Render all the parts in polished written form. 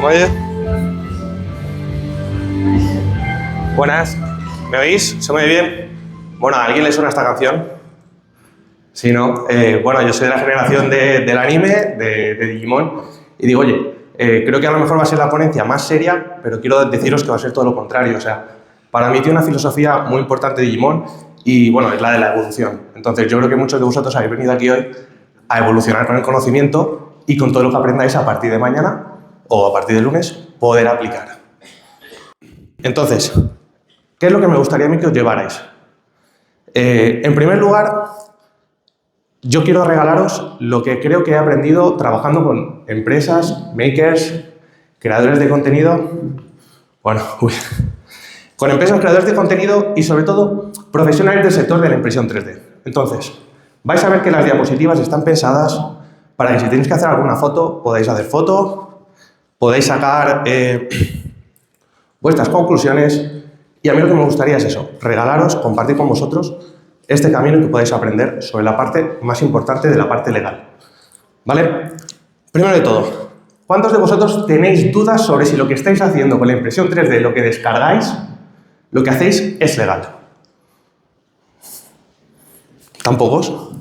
Oye. Buenas. ¿Me oís? ¿Se me oye bien? Bueno, ¿a alguien le suena esta canción? Sí, ¿no? Bueno, yo soy de la generación del anime, de Digimon, y digo, oye, creo que a lo mejor va a ser la ponencia más seria, pero quiero deciros que va a ser todo lo contrario. O sea, para mí tiene una filosofía muy importante Digimon y, bueno, es la de la evolución. Entonces, yo creo que muchos de vosotros habéis venido aquí hoy a evolucionar con el conocimiento y con todo lo que aprendáis a partir de mañana o a partir de lunes, poder aplicar. Entonces, ¿qué es lo que me gustaría a mí que os llevarais? En primer lugar, yo quiero regalaros lo que creo que he aprendido trabajando con empresas, makers, creadores de contenido, con empresas, creadores de contenido y, sobre todo, profesionales del sector de la impresión 3D. Entonces, vais a ver que las diapositivas están pensadas para que si tenéis que hacer alguna foto, podáis hacer foto, podéis sacar vuestras conclusiones, y a mí lo que me gustaría es eso, regalaros, compartir con vosotros este camino que podéis aprender sobre la parte más importante de la parte legal. ¿Vale? Primero de todo, ¿cuántos de vosotros tenéis dudas sobre si lo que estáis haciendo con la impresión 3D, lo que descargáis, lo que hacéis es legal? ¿Tan pocos?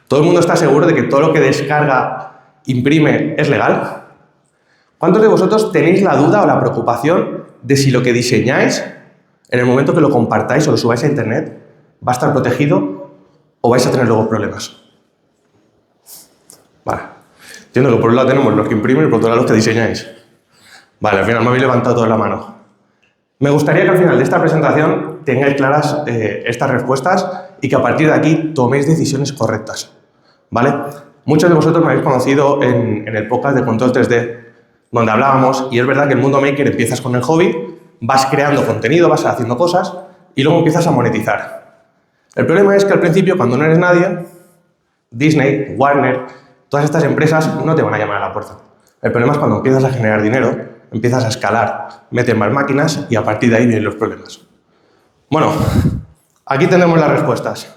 ¿Todo el mundo está seguro de que todo lo que descarga, imprime, es legal? ¿Cuántos de vosotros tenéis la duda o la preocupación de si lo que diseñáis, en el momento que lo compartáis o lo subáis a internet, va a estar protegido o vais a tener luego problemas? Vale. Entiendo que por un lado tenemos los que imprimen y por otro lado los que diseñáis. Vale, al final me habéis levantado toda la mano. Me gustaría que al final de esta presentación tengáis claras estas respuestas y que a partir de aquí toméis decisiones correctas. ¿Vale? Muchos de vosotros me habéis conocido en el podcast de Control 3D, donde hablábamos, y es verdad que el mundo maker empiezas con el hobby, vas creando contenido, vas haciendo cosas y luego empiezas a monetizar. El problema es que al principio, cuando no eres nadie, Disney, Warner, todas estas empresas no te van a llamar a la puerta. El problema es cuando empiezas a generar dinero, empiezas a escalar, metes más máquinas y a partir de ahí vienen los problemas. Bueno, aquí tenemos las respuestas.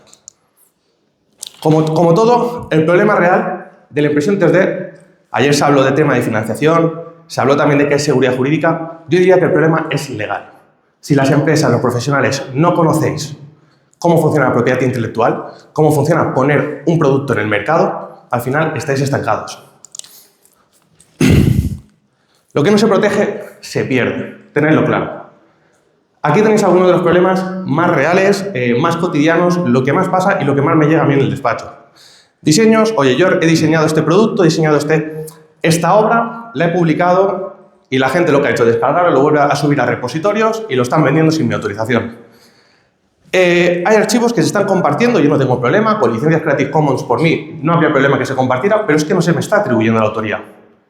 Como todo, el problema real de la impresión 3D, ayer se habló de tema de financiación, se habló también de qué es seguridad jurídica. Yo diría que el problema es legal. Si las empresas, los profesionales, no conocéis cómo funciona la propiedad intelectual, cómo funciona poner un producto en el mercado, al final estáis estancados. Lo que no se protege, se pierde. Tenedlo claro. Aquí tenéis algunos de los problemas más reales, más cotidianos, lo que más pasa y lo que más me llega a mí en el despacho. Diseños, oye, yo he diseñado este producto, he diseñado esta obra, la he publicado y la gente lo que ha hecho es descargarlo, lo vuelve a subir a repositorios y lo están vendiendo sin mi autorización. Hay archivos que se están compartiendo, yo no tengo problema, con licencias Creative Commons por mí no habría problema que se compartiera, pero es que no se me está atribuyendo la autoría.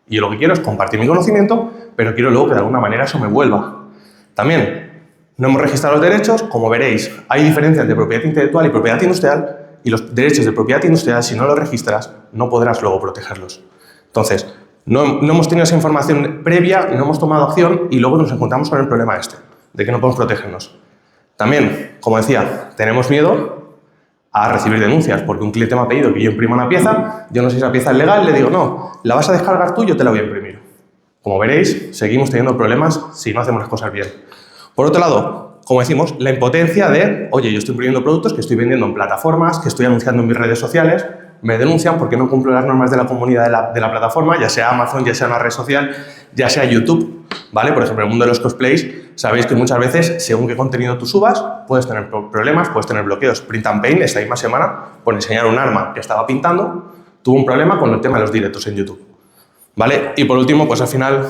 Y yo lo que quiero es compartir mi conocimiento, pero quiero luego que de alguna manera eso me vuelva. También, no hemos registrado los derechos, como veréis, hay diferencias entre propiedad intelectual y propiedad industrial, y los derechos de propiedad industrial, si no los registras, no podrás luego protegerlos. Entonces, no hemos tenido esa información previa, no hemos tomado acción y luego nos encontramos con el problema de que no podemos protegernos. También, como decía, tenemos miedo a recibir denuncias, porque un cliente me ha pedido que yo imprima una pieza, yo no sé si esa pieza es legal, le digo, no, la vas a descargar tú, yo te la voy a imprimir. Como veréis, seguimos teniendo problemas si no hacemos las cosas bien. Por otro lado, como decimos, la impotencia de, oye, yo estoy imprimiendo productos que estoy vendiendo en plataformas, que estoy anunciando en mis redes sociales, me denuncian porque no cumplo las normas de la comunidad de la plataforma, ya sea Amazon, ya sea una red social, ya sea YouTube, ¿vale? Por ejemplo, en el mundo de los cosplays, sabéis que muchas veces, según qué contenido tú subas, puedes tener problemas, puedes tener bloqueos. Print and Paint, esta misma semana, por enseñar un arma que estaba pintando, tuvo un problema con el tema de los directos en YouTube, ¿vale? Y por último, pues al final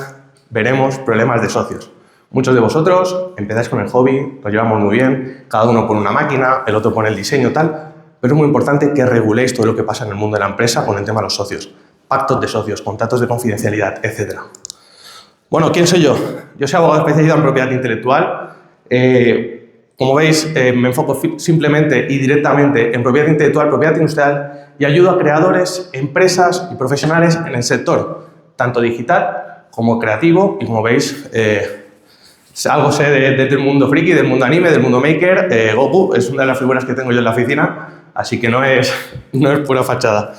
veremos problemas de socios. Muchos de vosotros empezáis con el hobby, lo llevamos muy bien, cada uno pone una máquina, el otro pone el diseño, tal, pero es muy importante que reguléis todo lo que pasa en el mundo de la empresa con el tema de los socios, pactos de socios, contratos de confidencialidad, etc. Bueno, ¿quién soy yo? Yo soy abogado especializado en propiedad intelectual. Como veis, me enfoco simplemente y directamente en propiedad intelectual, propiedad industrial y ayudo a creadores, empresas y profesionales en el sector, tanto digital como creativo y, como veis, algo sé del mundo friki, del mundo anime, del mundo maker. Goku es una de las figuras que tengo yo en la oficina, así que no es pura fachada.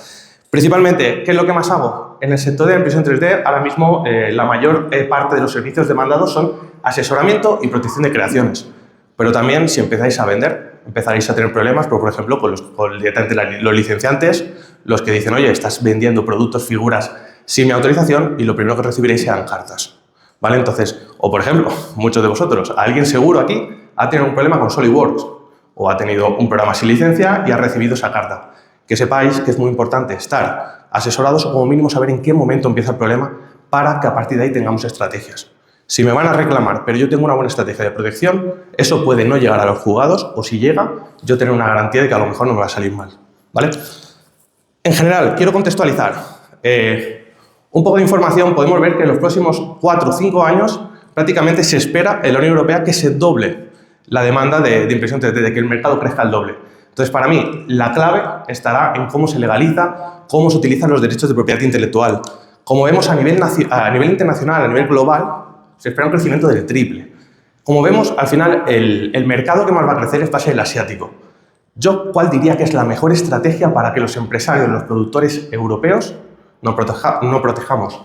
Principalmente, ¿qué es lo que más hago? en el sector de la impresión 3D, ahora mismo la mayor parte de los servicios demandados son asesoramiento y protección de creaciones. Pero también, si empezáis a vender, empezaréis a tener problemas, por ejemplo, con directamente los licenciantes, los que dicen, oye, estás vendiendo productos, figuras sin mi autorización, y lo primero que recibiréis serán cartas. ¿Vale? Entonces, o por ejemplo, muchos de vosotros, alguien seguro aquí ha tenido un problema con SolidWorks o ha tenido un programa sin licencia y ha recibido esa carta. Que sepáis que es muy importante estar asesorados o como mínimo saber en qué momento empieza el problema para que a partir de ahí tengamos estrategias. Si me van a reclamar, pero yo tengo una buena estrategia de protección, eso puede no llegar a los juzgados o si llega, yo tener una garantía de que a lo mejor no me va a salir mal. ¿Vale? En general, quiero contextualizar. Un poco de información, podemos ver que en los próximos 4 o 5 años prácticamente se espera en la Unión Europea que se doble la demanda de impresión 3D, de que el mercado crezca al doble. Entonces, para mí, la clave estará en cómo se legaliza, cómo se utilizan los derechos de propiedad intelectual. Como vemos a nivel internacional, a nivel global, se espera un crecimiento del triple. Como vemos, al final, el mercado que más va a crecer va a ser el asiático. Yo, ¿cuál diría que es la mejor estrategia para que los empresarios, los productores europeos, no protejamos?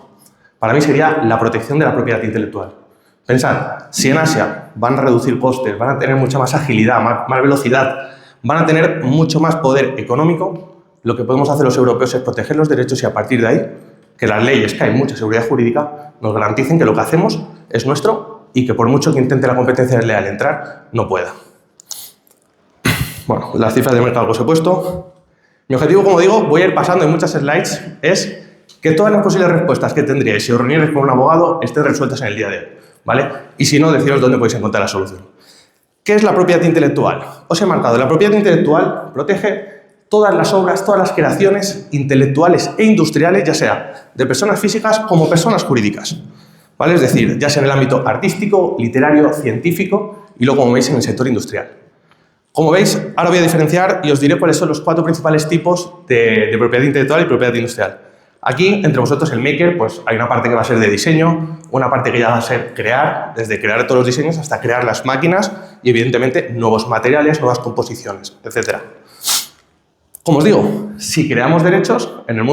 Para mí sería la protección de la propiedad intelectual. Pensad, si en Asia van a reducir costes, van a tener mucha más agilidad, más velocidad, van a tener mucho más poder económico, lo que podemos hacer los europeos es proteger los derechos y a partir de ahí, que las leyes, que hay mucha seguridad jurídica, nos garanticen que lo que hacemos es nuestro y que por mucho que intente la competencia desleal entrar, no pueda. Bueno, las cifras de mercado que os he puesto. Mi objetivo, como digo, voy a ir pasando en muchas slides, es que todas las posibles respuestas que tendríais si os reunierais con un abogado estén resueltas en el día de hoy, ¿vale? Y si no, deciros dónde podéis encontrar la solución. ¿Qué es la propiedad intelectual? Os he marcado, la propiedad intelectual protege todas las obras, todas las creaciones intelectuales e industriales, ya sea de personas físicas como personas jurídicas, ¿vale? Es decir, ya sea en el ámbito artístico, literario, científico y luego, como veis, en el sector industrial. Como veis, ahora voy a diferenciar y os diré cuáles son los 4 principales tipos de propiedad intelectual y propiedad industrial. Aquí, entre vosotros, el maker, pues hay una parte que va a ser de diseño, una parte que ya va a ser crear, desde crear todos los diseños hasta crear las máquinas y, evidentemente, nuevos materiales, nuevas composiciones, etc. Como os digo, si creamos derechos, en el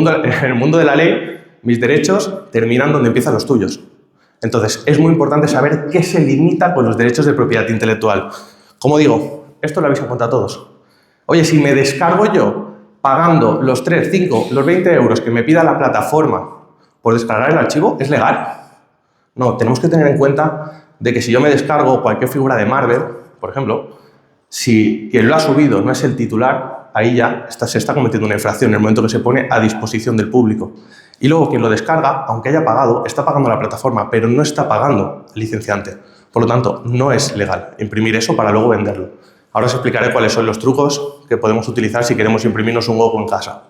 mundo de la ley, mis derechos terminan donde empiezan los tuyos. Entonces, es muy importante saber qué se limita con los derechos de propiedad intelectual. Como digo, esto lo habéis encontrado todos. Oye, si me descargo yo pagando los 3, 5, los 20 euros que me pida la plataforma por descargar el archivo, ¿es legal? No, tenemos que tener en cuenta de que si yo me descargo cualquier figura de Marvel, por ejemplo, si quien lo ha subido no es el titular, ahí ya se está cometiendo una infracción en el momento que se pone a disposición del público. Y luego quien lo descarga, aunque haya pagado, está pagando la plataforma, pero no está pagando al licenciante. Por lo tanto, no es legal imprimir eso para luego venderlo. Ahora os explicaré cuáles son los trucos que podemos utilizar si queremos imprimirnos un Goku en casa.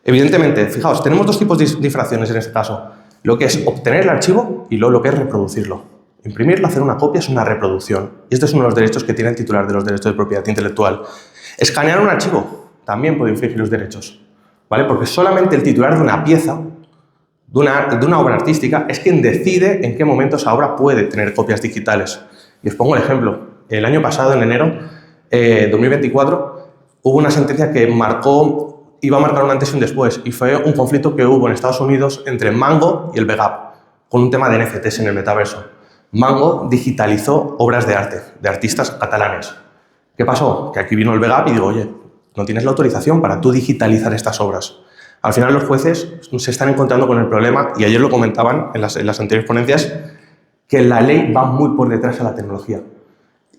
Evidentemente, fijaos, tenemos 2 tipos de infracciones en este caso. Lo que es obtener el archivo y luego lo que es reproducirlo. Imprimirlo, hacer una copia, es una reproducción. Y este es uno de los derechos que tiene el titular de los derechos de propiedad intelectual. Escanear un archivo también puede infringir los derechos, ¿vale? Porque solamente el titular de una pieza, de una obra artística, es quien decide en qué momento esa obra puede tener copias digitales. Y os pongo el ejemplo. El año pasado, en enero de 2024, hubo una sentencia que iba a marcar un antes y un después, y fue un conflicto que hubo en Estados Unidos entre Mango y el VEGAP, con un tema de NFTs en el metaverso. Mango digitalizó obras de arte, de artistas catalanes. ¿Qué pasó? Que aquí vino el VEGAP y digo, oye, no tienes la autorización para tú digitalizar estas obras. Al final los jueces se están encontrando con el problema, y ayer lo comentaban en las anteriores ponencias, que la ley va muy por detrás a la tecnología.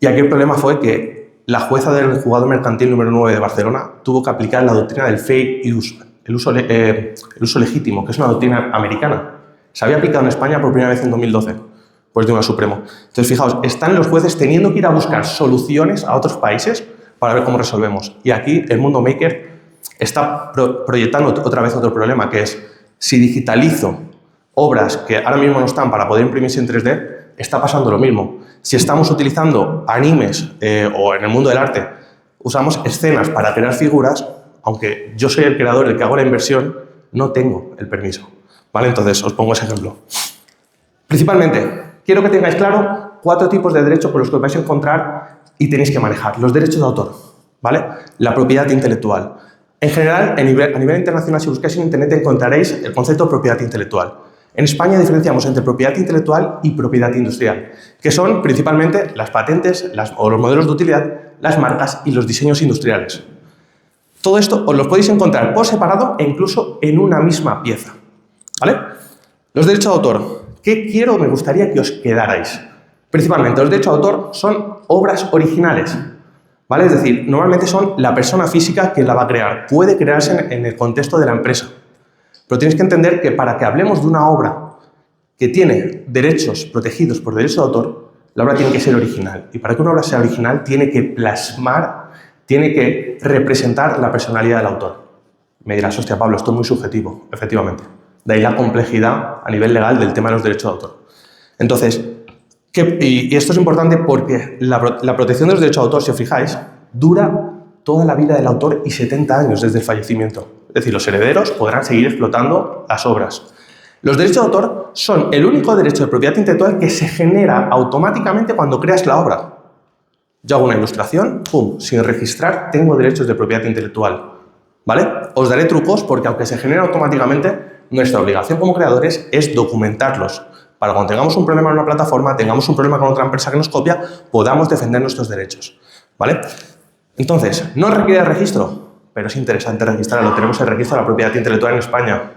Y aquí el problema fue que la jueza del juzgado mercantil número 9 de Barcelona tuvo que aplicar la doctrina del fair use, el uso legítimo, que es una doctrina americana. Se había aplicado en España por primera vez en 2012, pues de un Supremo. Entonces, fijaos, están los jueces teniendo que ir a buscar soluciones a otros países para ver cómo resolvemos. Y aquí el mundo maker está proyectando otra vez otro problema, que es, si digitalizo obras que ahora mismo no están para poder imprimirse en 3D, está pasando lo mismo. Si estamos utilizando animes o en el mundo del arte, usamos escenas para crear figuras, aunque yo soy el creador, el que hago la inversión, no tengo el permiso, ¿vale? Entonces, os pongo ese ejemplo. Principalmente, quiero que tengáis claro 4 tipos de derechos por los que os vais a encontrar y tenéis que manejar. Los derechos de autor, ¿vale? La propiedad intelectual. En general, a nivel internacional, si buscáis en Internet encontraréis el concepto de propiedad intelectual. En España diferenciamos entre propiedad intelectual y propiedad industrial, que son principalmente las patentes o los modelos de utilidad, las marcas y los diseños industriales. Todo esto os lo podéis encontrar por separado e incluso en una misma pieza. ¿Vale? Los derechos de autor. ¿Qué me gustaría que os quedarais? Principalmente, los derechos de autor son obras originales. ¿Vale? Es decir, normalmente son la persona física quien la va a crear. Puede crearse en el contexto de la empresa. Pero tienes que entender que para que hablemos de una obra que tiene derechos protegidos por derechos de autor, la obra tiene que ser original. Y para que una obra sea original, tiene que plasmar, tiene que representar la personalidad del autor. Me dirás, hostia, Pablo, esto es muy subjetivo, efectivamente. De ahí la complejidad a nivel legal del tema de los derechos de autor. Entonces, y esto es importante porque la protección de los derechos de autor, si os fijáis, dura toda la vida del autor y 70 años desde el fallecimiento. Es decir, los herederos podrán seguir explotando las obras. Los derechos de autor son el único derecho de propiedad intelectual que se genera automáticamente cuando creas la obra. Yo hago una ilustración, ¡pum!, sin registrar, tengo derechos de propiedad intelectual. ¿Vale? Os daré trucos porque aunque se genera automáticamente, nuestra obligación como creadores es documentarlos. Para cuando tengamos un problema en una plataforma, tengamos un problema con otra empresa que nos copia, podamos defender nuestros derechos. ¿Vale? Entonces, no requiere registro, pero es interesante registrarlo. Tenemos el registro de la propiedad intelectual en España.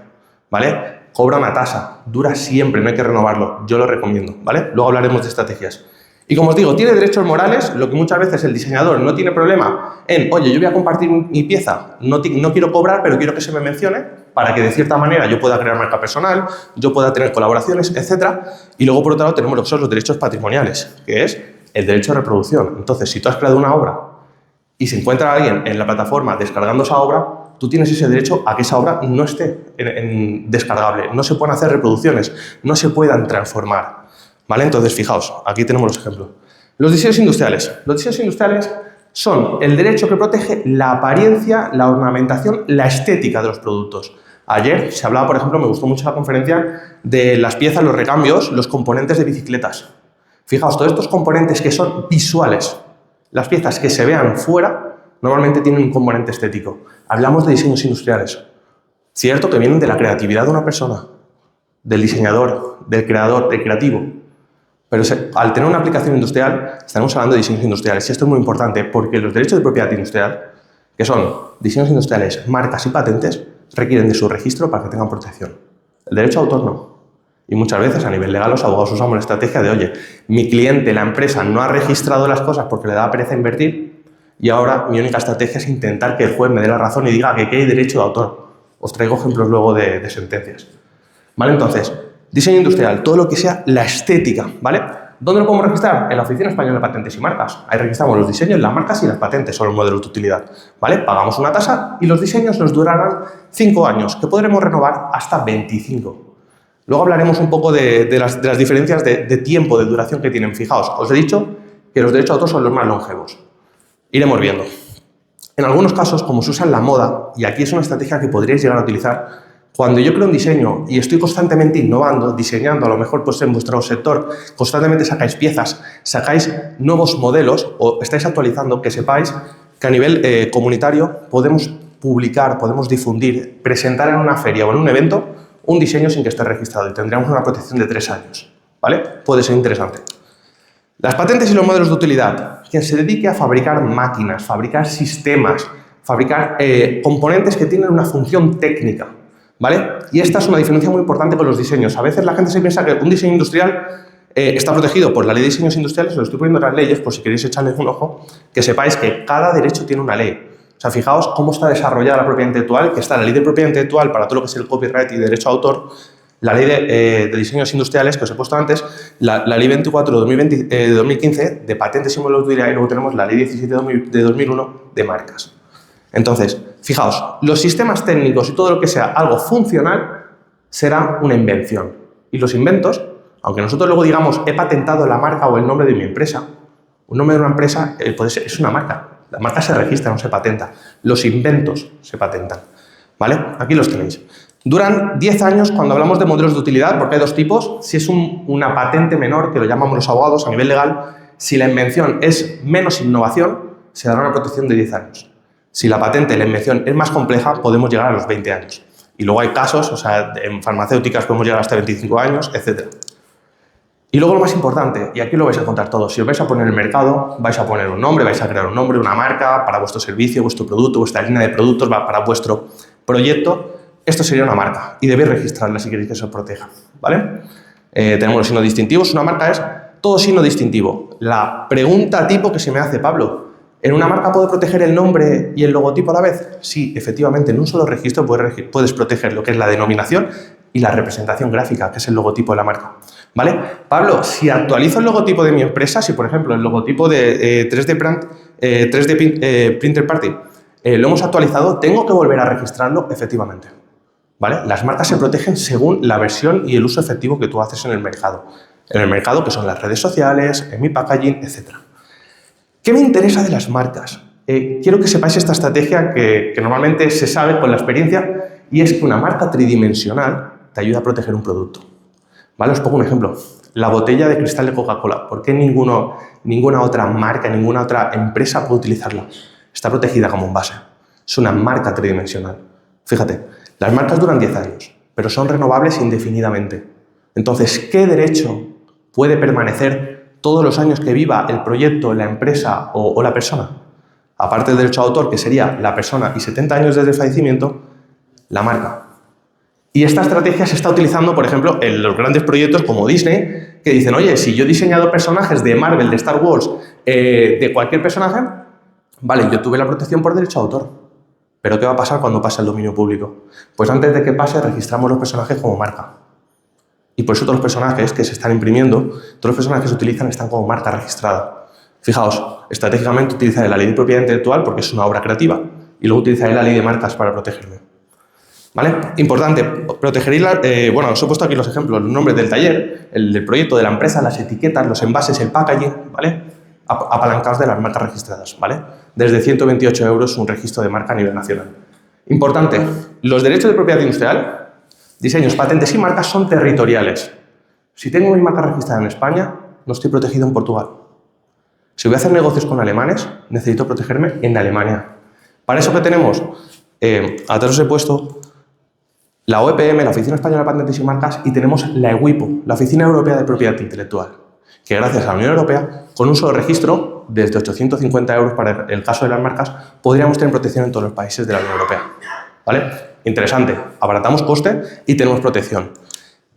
¿Vale? Cobra una tasa, dura siempre, no hay que renovarlo. Yo lo recomiendo. ¿Vale? Luego hablaremos de estrategias. Y como os digo, tiene derechos morales, lo que muchas veces el diseñador no tiene problema en, oye, yo voy a compartir mi pieza, no quiero cobrar, pero quiero que se me mencione para que de cierta manera yo pueda crear marca personal, yo pueda tener colaboraciones, etc. Y luego, por otro lado, tenemos lo que son los derechos patrimoniales, que es el derecho de reproducción. Entonces, si tú has creado una obra y se encuentra alguien en la plataforma descargando esa obra, tú tienes ese derecho a que esa obra no esté descargable, no se puedan hacer reproducciones, no se puedan transformar. ¿Vale? Entonces, fijaos, aquí tenemos los ejemplos. Los diseños industriales. Los diseños industriales son el derecho que protege la apariencia, la ornamentación, la estética de los productos. Ayer se hablaba, por ejemplo, me gustó mucho la conferencia de las piezas, los recambios, los componentes de bicicletas. Fijaos, todos estos componentes que son visuales, las piezas que se vean fuera, normalmente tienen un componente estético. Hablamos de diseños industriales. Cierto que vienen de la creatividad de una persona, del diseñador, del creador, del creativo. Pero al tener una aplicación industrial, estaremos hablando de diseños industriales. Y esto es muy importante porque los derechos de propiedad industrial, que son diseños industriales, marcas y patentes, requieren de su registro para que tengan protección. El derecho de autor no. Y muchas veces a nivel legal los abogados usamos la estrategia de, oye, mi cliente, la empresa, no ha registrado las cosas porque le da pereza invertir y ahora mi única estrategia es intentar que el juez me dé la razón y diga que aquí hay derecho de autor. Os traigo ejemplos luego de sentencias. ¿Vale? Entonces, diseño industrial, todo lo que sea la estética, ¿vale? ¿Dónde lo podemos registrar? En la Oficina Española de Patentes y Marcas. Ahí registramos los diseños, las marcas y las patentes, son los modelos de utilidad, ¿vale? Pagamos una tasa y los diseños nos durarán 5 años, que podremos renovar hasta 25. Luego hablaremos un poco de las diferencias de tiempo, de duración que tienen. Fijaos, os he dicho que los derechos de autor son los más longevos. Iremos viendo. En algunos casos, como se usa en la moda, y aquí es una estrategia que podríais llegar a utilizar, cuando yo creo un diseño y estoy constantemente innovando, diseñando, a lo mejor pues en vuestro sector, constantemente sacáis piezas, sacáis nuevos modelos o estáis actualizando, que sepáis que a nivel comunitario podemos publicar, podemos difundir, presentar en una feria o en un evento un diseño sin que esté registrado y tendríamos una protección de 3 años. ¿Vale? Puede ser interesante. Las patentes y los modelos de utilidad. Quien se dedique a fabricar máquinas, fabricar sistemas, fabricar componentes que tienen una función técnica. ¿Vale? Y esta es una diferencia muy importante con los diseños. A veces la gente se piensa que un diseño industrial está protegido por la ley de diseños industriales, os lo estoy poniendo en las leyes por si queréis echarles un ojo, que sepáis que cada derecho tiene una ley. O sea, fijaos cómo está desarrollada la propiedad intelectual, que está la ley de propiedad intelectual para todo lo que es el copyright y derecho a autor, la ley de diseños industriales que os he puesto antes, la ley 24 de 2015 de patentes y modelos de utilidad y luego tenemos la ley 17 de 2001 de marcas. Entonces, fijaos, los sistemas técnicos y todo lo que sea algo funcional será una invención. Y los inventos, aunque nosotros luego digamos he patentado la marca o el nombre de mi empresa, un nombre de una empresa es una marca. La marca se registra, no se patenta. Los inventos se patentan. ¿Vale? Aquí los tenéis. Duran 10 años cuando hablamos de modelos de utilidad, porque hay dos tipos. Si es una patente menor, que lo llamamos los abogados a nivel legal, si la invención es menos innovación, se dará una protección de 10 años. Si la patente, la invención es más compleja, podemos llegar a los 20 años. Y luego hay casos, o sea, en farmacéuticas podemos llegar hasta 25 años, etc. Y luego lo más importante, y aquí lo vais a contar todo, si os vais a poner en el mercado, vais a poner un nombre, vais a crear un nombre, una marca para vuestro servicio, vuestro producto, vuestra línea de productos, para vuestro proyecto. Esto sería una marca y debéis registrarla si queréis que se os proteja, ¿vale? Tenemos los signos distintivos. Una marca es todo signo distintivo. La pregunta tipo que se me hace, Pablo, ¿en una marca puedo proteger el nombre y el logotipo a la vez? Sí, efectivamente, en un solo registro puedes proteger lo que es la denominación y la representación gráfica, que es el logotipo de la marca, ¿vale? Pablo, si actualizo el logotipo de mi empresa, si por ejemplo el logotipo de 3D Printer Party lo hemos actualizado, ¿tengo que volver a registrarlo? Efectivamente, ¿vale? Las marcas se protegen según la versión y el uso efectivo que tú haces en el mercado. En el mercado, que son las redes sociales, en mi packaging, etc. ¿Qué me interesa de las marcas? Quiero que sepáis esta estrategia que normalmente se sabe con la experiencia, y es que una marca tridimensional te ayuda a proteger un producto, ¿vale? Os pongo un ejemplo. La botella de cristal de Coca-Cola. ¿Por qué ninguna otra marca, ninguna otra empresa puede utilizarla? Está protegida como envase. Es una marca tridimensional. Fíjate, las marcas duran 10 años, pero son renovables indefinidamente. Entonces, ¿qué derecho puede permanecer todos los años que viva el proyecto, la empresa o la persona? Aparte del derecho de autor, que sería la persona, y 70 años desde el fallecimiento, la marca. Y esta estrategia se está utilizando, por ejemplo, en los grandes proyectos como Disney, que dicen, oye, si yo he diseñado personajes de Marvel, de Star Wars, de cualquier personaje, vale, yo tuve la protección por derecho de autor. Pero ¿qué va a pasar cuando pase el dominio público? Pues antes de que pase, registramos los personajes como marca. Y por eso todos los personajes que se están imprimiendo, todos los personajes que se utilizan están como marca registrada. Fijaos, estratégicamente utilizaré la ley de propiedad intelectual porque es una obra creativa, y luego utilizaré la ley de marcas para protegerme. ¿Vale? Importante, protegeréis bueno, os he puesto aquí los ejemplos, los nombres del taller, el del proyecto, de la empresa, las etiquetas, los envases, el packaging, ¿vale? Apalancaos de las marcas registradas, ¿vale? Desde 128 euros un registro de marca a nivel nacional. Importante, los derechos de propiedad industrial, diseños, patentes y marcas son territoriales. Si tengo mi marca registrada en España, no estoy protegido en Portugal. Si voy a hacer negocios con alemanes, necesito protegerme en Alemania. Para eso que tenemos, atrás os he puesto la OEPM, la Oficina Española de Patentes y Marcas, y tenemos la EWIPO, la Oficina Europea de Propiedad Intelectual, que gracias a la Unión Europea, con un solo registro, desde 850 euros para el caso de las marcas, podríamos tener protección en todos los países de la Unión Europea. ¿Vale? Interesante, abaratamos coste y tenemos protección.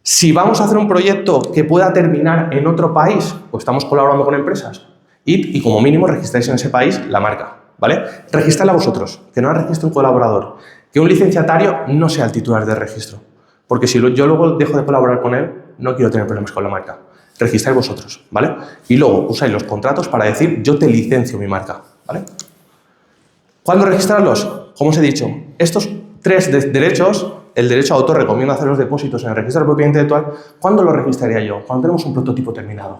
Si vamos a hacer un proyecto que pueda terminar en otro país, pues estamos colaborando con empresas, y como mínimo registráis en ese país la marca, ¿vale? Registrarla vosotros, que no la registre un colaborador, que un licenciatario no sea el titular del registro, porque si yo luego dejo de colaborar con él, no quiero tener problemas con la marca. Registráis vosotros, ¿vale? Y luego usáis los contratos para decir, yo te licencio mi marca, ¿vale? ¿Cuándo registrarlos? Como os he dicho, estos tres derechos, el derecho a autor recomiendo hacer los depósitos en el registro de propiedad intelectual. ¿Cuándo lo registraría yo? Cuando tenemos un prototipo terminado.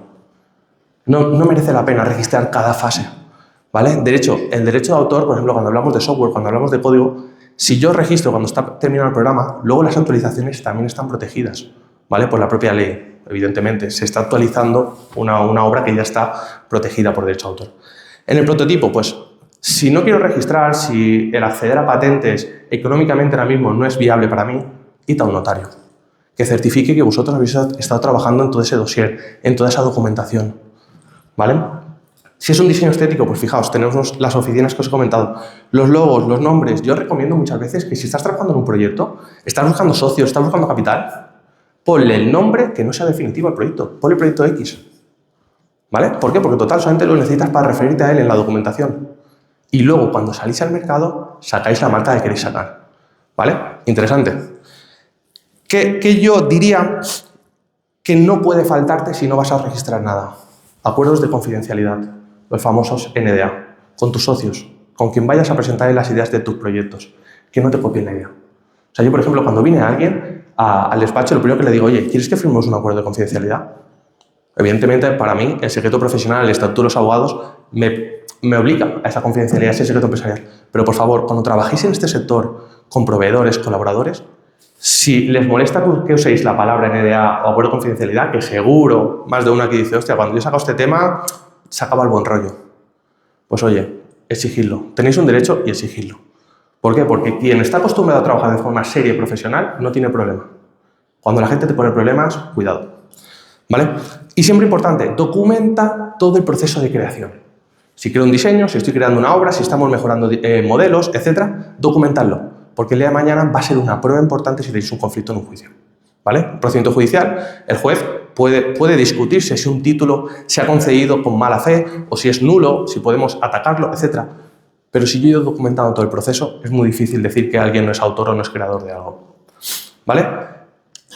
No merece la pena registrar cada fase, ¿vale? De hecho, el derecho de autor, por ejemplo, cuando hablamos de software, cuando hablamos de código, si yo registro cuando está terminado el programa, luego las actualizaciones también están protegidas, ¿vale? Por la propia ley, evidentemente. Se está actualizando una obra que ya está protegida por derecho de autor. En el prototipo, pues, si no quiero registrar, si el acceder a patentes económicamente ahora mismo no es viable para mí, id a un notario que certifique que vosotros habéis estado trabajando en todo ese dossier, en toda esa documentación, ¿vale? Si es un diseño estético, pues fijaos, tenemos las oficinas que os he comentado, los logos, los nombres. Yo recomiendo muchas veces que si estás trabajando en un proyecto, estás buscando socios, estás buscando capital, ponle el nombre que no sea definitivo al proyecto, ponle proyecto X, ¿vale? ¿Por qué? Porque total solamente lo necesitas para referirte a él en la documentación. Y luego, cuando salís al mercado, sacáis la marca que queréis sacar, ¿vale? Interesante. ¿Qué yo diría que no puede faltarte si no vas a registrar nada? Acuerdos de confidencialidad, los famosos NDA, con tus socios, con quien vayas a presentar las ideas de tus proyectos, que no te copien la idea. O sea, yo, por ejemplo, cuando viene alguien al despacho, lo primero que le digo, oye, ¿quieres que firmemos un acuerdo de confidencialidad? Evidentemente, para mí, el secreto profesional, el estatuto de los abogados, me obliga a esa confidencialidad, a ese secreto empresarial. Pero, por favor, cuando trabajéis en este sector con proveedores, colaboradores, si les molesta que uséis la palabra NDA o acuerdo de confidencialidad, que seguro más de una que dice, hostia, cuando yo he sacado este tema, se acaba el buen rollo. Pues oye, exigidlo. Tenéis un derecho y exigidlo. ¿Por qué? Porque quien está acostumbrado a trabajar de forma seria y profesional no tiene problema. Cuando la gente te pone problemas, cuidado. ¿Vale? Y siempre importante, documenta todo el proceso de creación. Si creo un diseño, si estoy creando una obra, si estamos mejorando modelos, etcétera, documentadlo. Porque el día de mañana va a ser una prueba importante si tenéis un conflicto en un juicio. ¿Vale? Procedimiento judicial, el juez puede discutirse si un título se ha concedido con mala fe o si es nulo, si podemos atacarlo, etc. Pero si yo he ido documentando todo el proceso, es muy difícil decir que alguien no es autor o no es creador de algo. ¿Vale?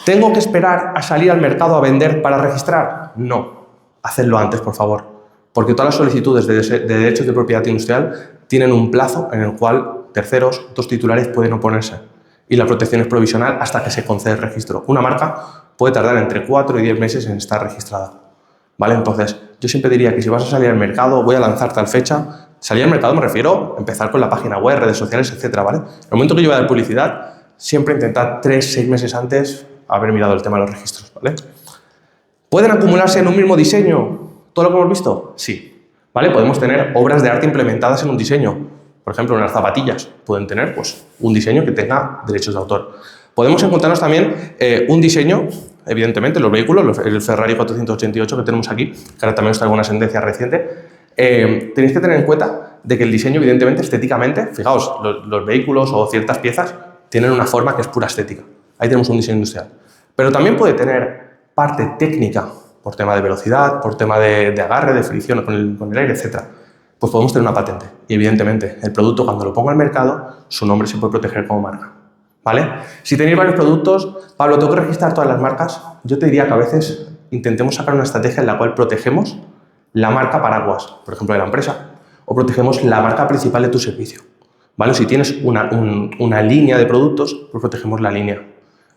¿Tengo que esperar a salir al mercado a vender para registrar? No. Hacedlo antes, por favor. Porque todas las solicitudes de derechos de propiedad industrial tienen un plazo en el cual terceros, otros titulares pueden oponerse. Y la protección es provisional hasta que se concede el registro. Una marca puede tardar entre 4 y 10 meses en estar registrada. ¿Vale? Entonces, yo siempre diría que si vas a salir al mercado, voy a lanzar tal fecha. Salir al mercado me refiero a empezar con la página web, redes sociales, etcétera, ¿vale? En el momento que yo voy a dar publicidad, siempre intentad 3-6 meses antes haber mirado el tema de los registros, ¿vale? ¿Pueden acumularse en un mismo diseño todo lo que hemos visto? Sí. ¿Vale? Podemos tener obras de arte implementadas en un diseño. Por ejemplo, unas zapatillas pueden tener pues, un diseño que tenga derechos de autor. Podemos encontrarnos también un diseño, evidentemente, los vehículos, el Ferrari 488 que tenemos aquí, que ahora también os traigo una sentencia reciente. Tenéis que tener en cuenta de que el diseño, evidentemente, estéticamente, fijaos, los vehículos o ciertas piezas tienen una forma que es pura estética. Ahí tenemos un diseño industrial. Pero también puede tener parte técnica, por tema de velocidad, por tema de agarre, de fricción con el aire, etc. Pues podemos tener una patente. Y evidentemente, el producto cuando lo ponga al mercado, su nombre se puede proteger como marca. ¿Vale? Si tenéis varios productos, Pablo, ¿tengo que registrar todas las marcas? Yo te diría que a veces intentemos sacar una estrategia en la cual protegemos la marca paraguas, por ejemplo, de la empresa, o protegemos la marca principal de tu servicio. ¿Vale? Si tienes una línea de productos, pues protegemos la línea,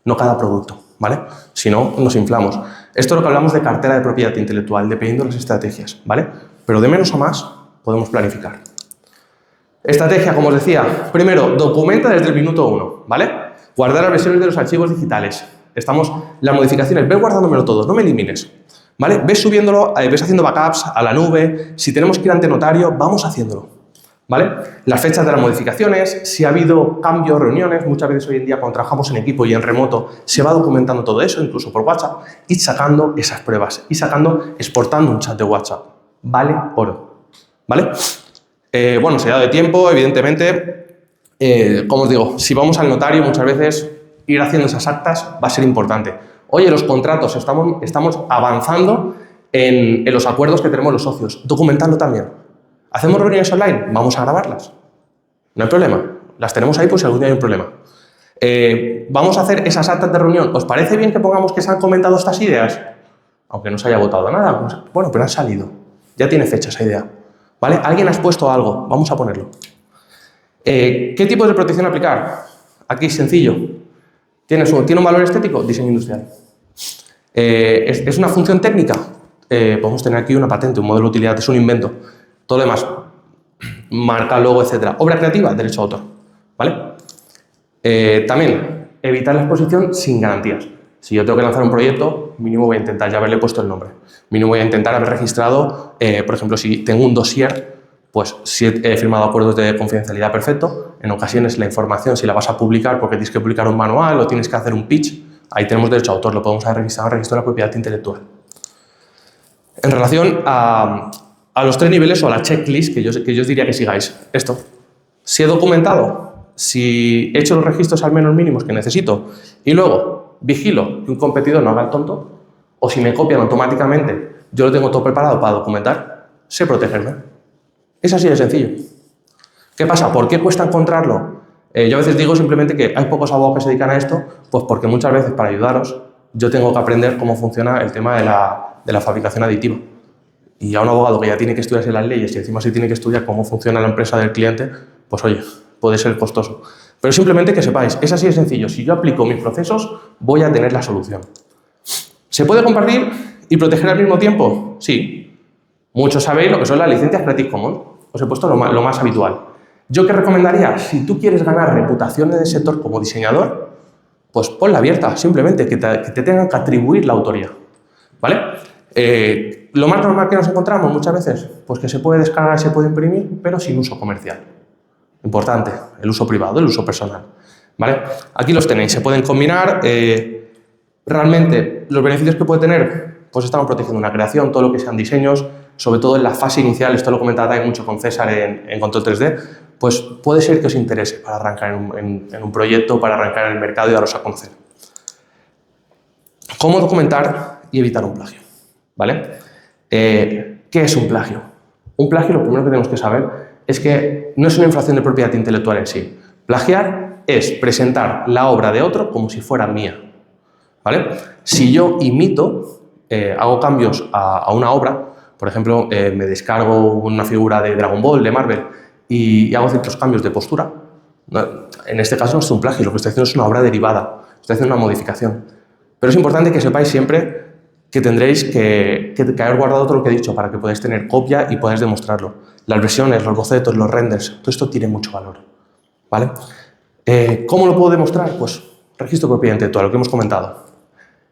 no cada producto. ¿Vale? Si no, nos inflamos. Esto es lo que hablamos de cartera de propiedad intelectual, dependiendo de las estrategias. ¿Vale? Pero de menos a más, podemos planificar. Estrategia, como os decía, primero, documenta desde el minuto 1, ¿vale? Guardar las versiones de los archivos digitales. Las modificaciones, ves guardándomelo todo, no me elimines, ¿vale? Ves subiéndolo, ves haciendo backups a la nube, si tenemos que ir ante notario, vamos haciéndolo, ¿vale? Las fechas de las modificaciones, si ha habido cambios, reuniones, muchas veces hoy en día cuando trabajamos en equipo y en remoto, se va documentando todo eso, incluso por WhatsApp, y sacando esas pruebas, exportando un chat de WhatsApp. Vale oro, ¿vale? Bueno, se ha dado de tiempo, evidentemente. Como os digo, si vamos al notario, muchas veces ir haciendo esas actas va a ser importante. Oye, los contratos, estamos avanzando en los acuerdos que tenemos los socios. Documentadlo también. ¿Hacemos reuniones online? Vamos a grabarlas. No hay problema. Las tenemos ahí por si algún día hay un problema. Vamos a hacer esas actas de reunión. ¿Os parece bien que pongamos que se han comentado estas ideas? Aunque no se haya votado nada. Bueno, pero han salido. Ya tiene fecha esa idea. ¿Vale? Alguien ha expuesto algo, vamos a ponerlo. ¿Qué tipo de protección aplicar? Aquí sencillo. ¿Tiene un valor estético? Diseño industrial. ¿Es una función técnica? Podemos tener aquí una patente, un modelo de utilidad, es un invento. Todo lo demás, marca, logo, etc. Obra creativa, derecho a autor. ¿Vale? También, evitar la exposición sin garantías. Si yo tengo que lanzar un proyecto, mínimo voy a intentar ya haberle puesto el nombre. Mínimo voy a intentar haber registrado, por ejemplo, si tengo un dossier, pues si he firmado acuerdos de confidencialidad, perfecto. En ocasiones la información, si la vas a publicar porque tienes que publicar un manual o tienes que hacer un pitch, ahí tenemos derecho a autor, lo podemos haber registrado en el registro de la propiedad intelectual. En relación a los 3 niveles o a la checklist que yo os diría que sigáis. Esto, si he documentado, si he hecho los registros al menos mínimos que necesito y luego vigilo que un competidor no haga el tonto, o si me copian automáticamente, yo lo tengo todo preparado para documentar, sé protegerme. Es así de sencillo. ¿Qué pasa? ¿Por qué cuesta encontrarlo? Yo a veces digo simplemente que hay pocos abogados que se dedican a esto, pues porque muchas veces para ayudaros yo tengo que aprender cómo funciona el tema de la fabricación aditiva. Y a un abogado que ya tiene que estudiarse las leyes y encima sí tiene que estudiar cómo funciona la empresa del cliente, pues oye, puede ser costoso. Pero simplemente que sepáis, es así de sencillo. Si yo aplico mis procesos, voy a tener la solución. ¿Se puede compartir y proteger al mismo tiempo? Sí. Muchos sabéis lo que son las licencias Creative Commons. Os he puesto lo más habitual. ¿Yo qué recomendaría? Si tú quieres ganar reputación en el sector como diseñador, pues ponla abierta, simplemente, que te tengan que atribuir la autoría. ¿Vale? Lo más normal que nos encontramos muchas veces, pues que se puede descargar y se puede imprimir, pero sin uso comercial. Importante, el uso privado, el uso personal. ¿Vale? Aquí los tenéis, se pueden combinar. Realmente, los beneficios que puede tener, pues estamos protegiendo una creación, todo lo que sean diseños, sobre todo en la fase inicial, esto lo comentaba mucho con César en Control 3D, pues puede ser que os interese para arrancar en un proyecto, para arrancar en el mercado y daros a conocer. ¿Cómo documentar y evitar un plagio? ¿Vale? ¿Qué es un plagio? Un plagio, lo primero que tenemos que saber es que no es una infracción de propiedad intelectual en sí. Plagiar es presentar la obra de otro como si fuera mía. ¿Vale? Si yo imito, hago cambios a una obra, por ejemplo, me descargo una figura de Dragon Ball, de Marvel, y hago ciertos cambios de postura, ¿no? En este caso no es un plagio, lo que estoy haciendo es una obra derivada, estoy haciendo una modificación. Pero es importante que sepáis siempre que tendréis que haber guardado todo lo que he dicho para que podáis tener copia y podáis demostrarlo. Las versiones, los bocetos, los renders, todo esto tiene mucho valor. ¿Vale? ¿Cómo lo puedo demostrar? Pues registro de propiedad intelectual, lo que hemos comentado.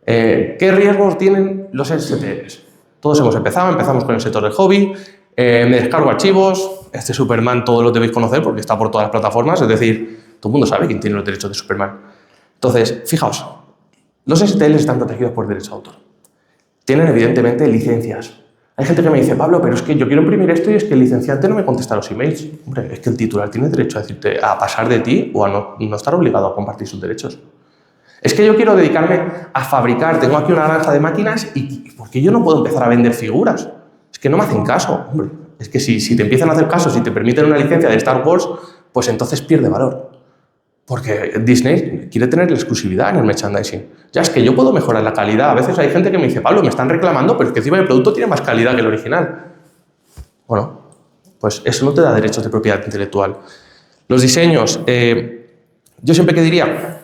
¿Qué riesgos tienen los STLs? Todos empezamos con el sector del hobby, me descargo archivos, este Superman todos lo debéis conocer porque está por todas las plataformas, es decir, todo el mundo sabe quién tiene los derechos de Superman. Entonces, fijaos, los STLs están protegidos por derecho de autor. Tienen evidentemente licencias. Hay gente que me dice, Pablo, pero es que yo quiero imprimir esto y es que el licenciante no me contesta los emails. Hombre, es que el titular tiene derecho a decirte a pasar de ti o a no estar obligado a compartir sus derechos. Es que yo quiero dedicarme a fabricar, tengo aquí una granja de máquinas y ¿por qué yo no puedo empezar a vender figuras? Es que no me hacen caso. Hombre, es que si te empiezan a hacer caso, si te permiten una licencia de Star Wars, pues entonces pierde valor. Porque Disney quiere tener la exclusividad en el merchandising. Ya es que yo puedo mejorar la calidad. A veces hay gente que me dice, Pablo, me están reclamando, pero es que encima el producto tiene más calidad que el original. Bueno, pues eso no te da derechos de propiedad intelectual. Los diseños, yo siempre que diría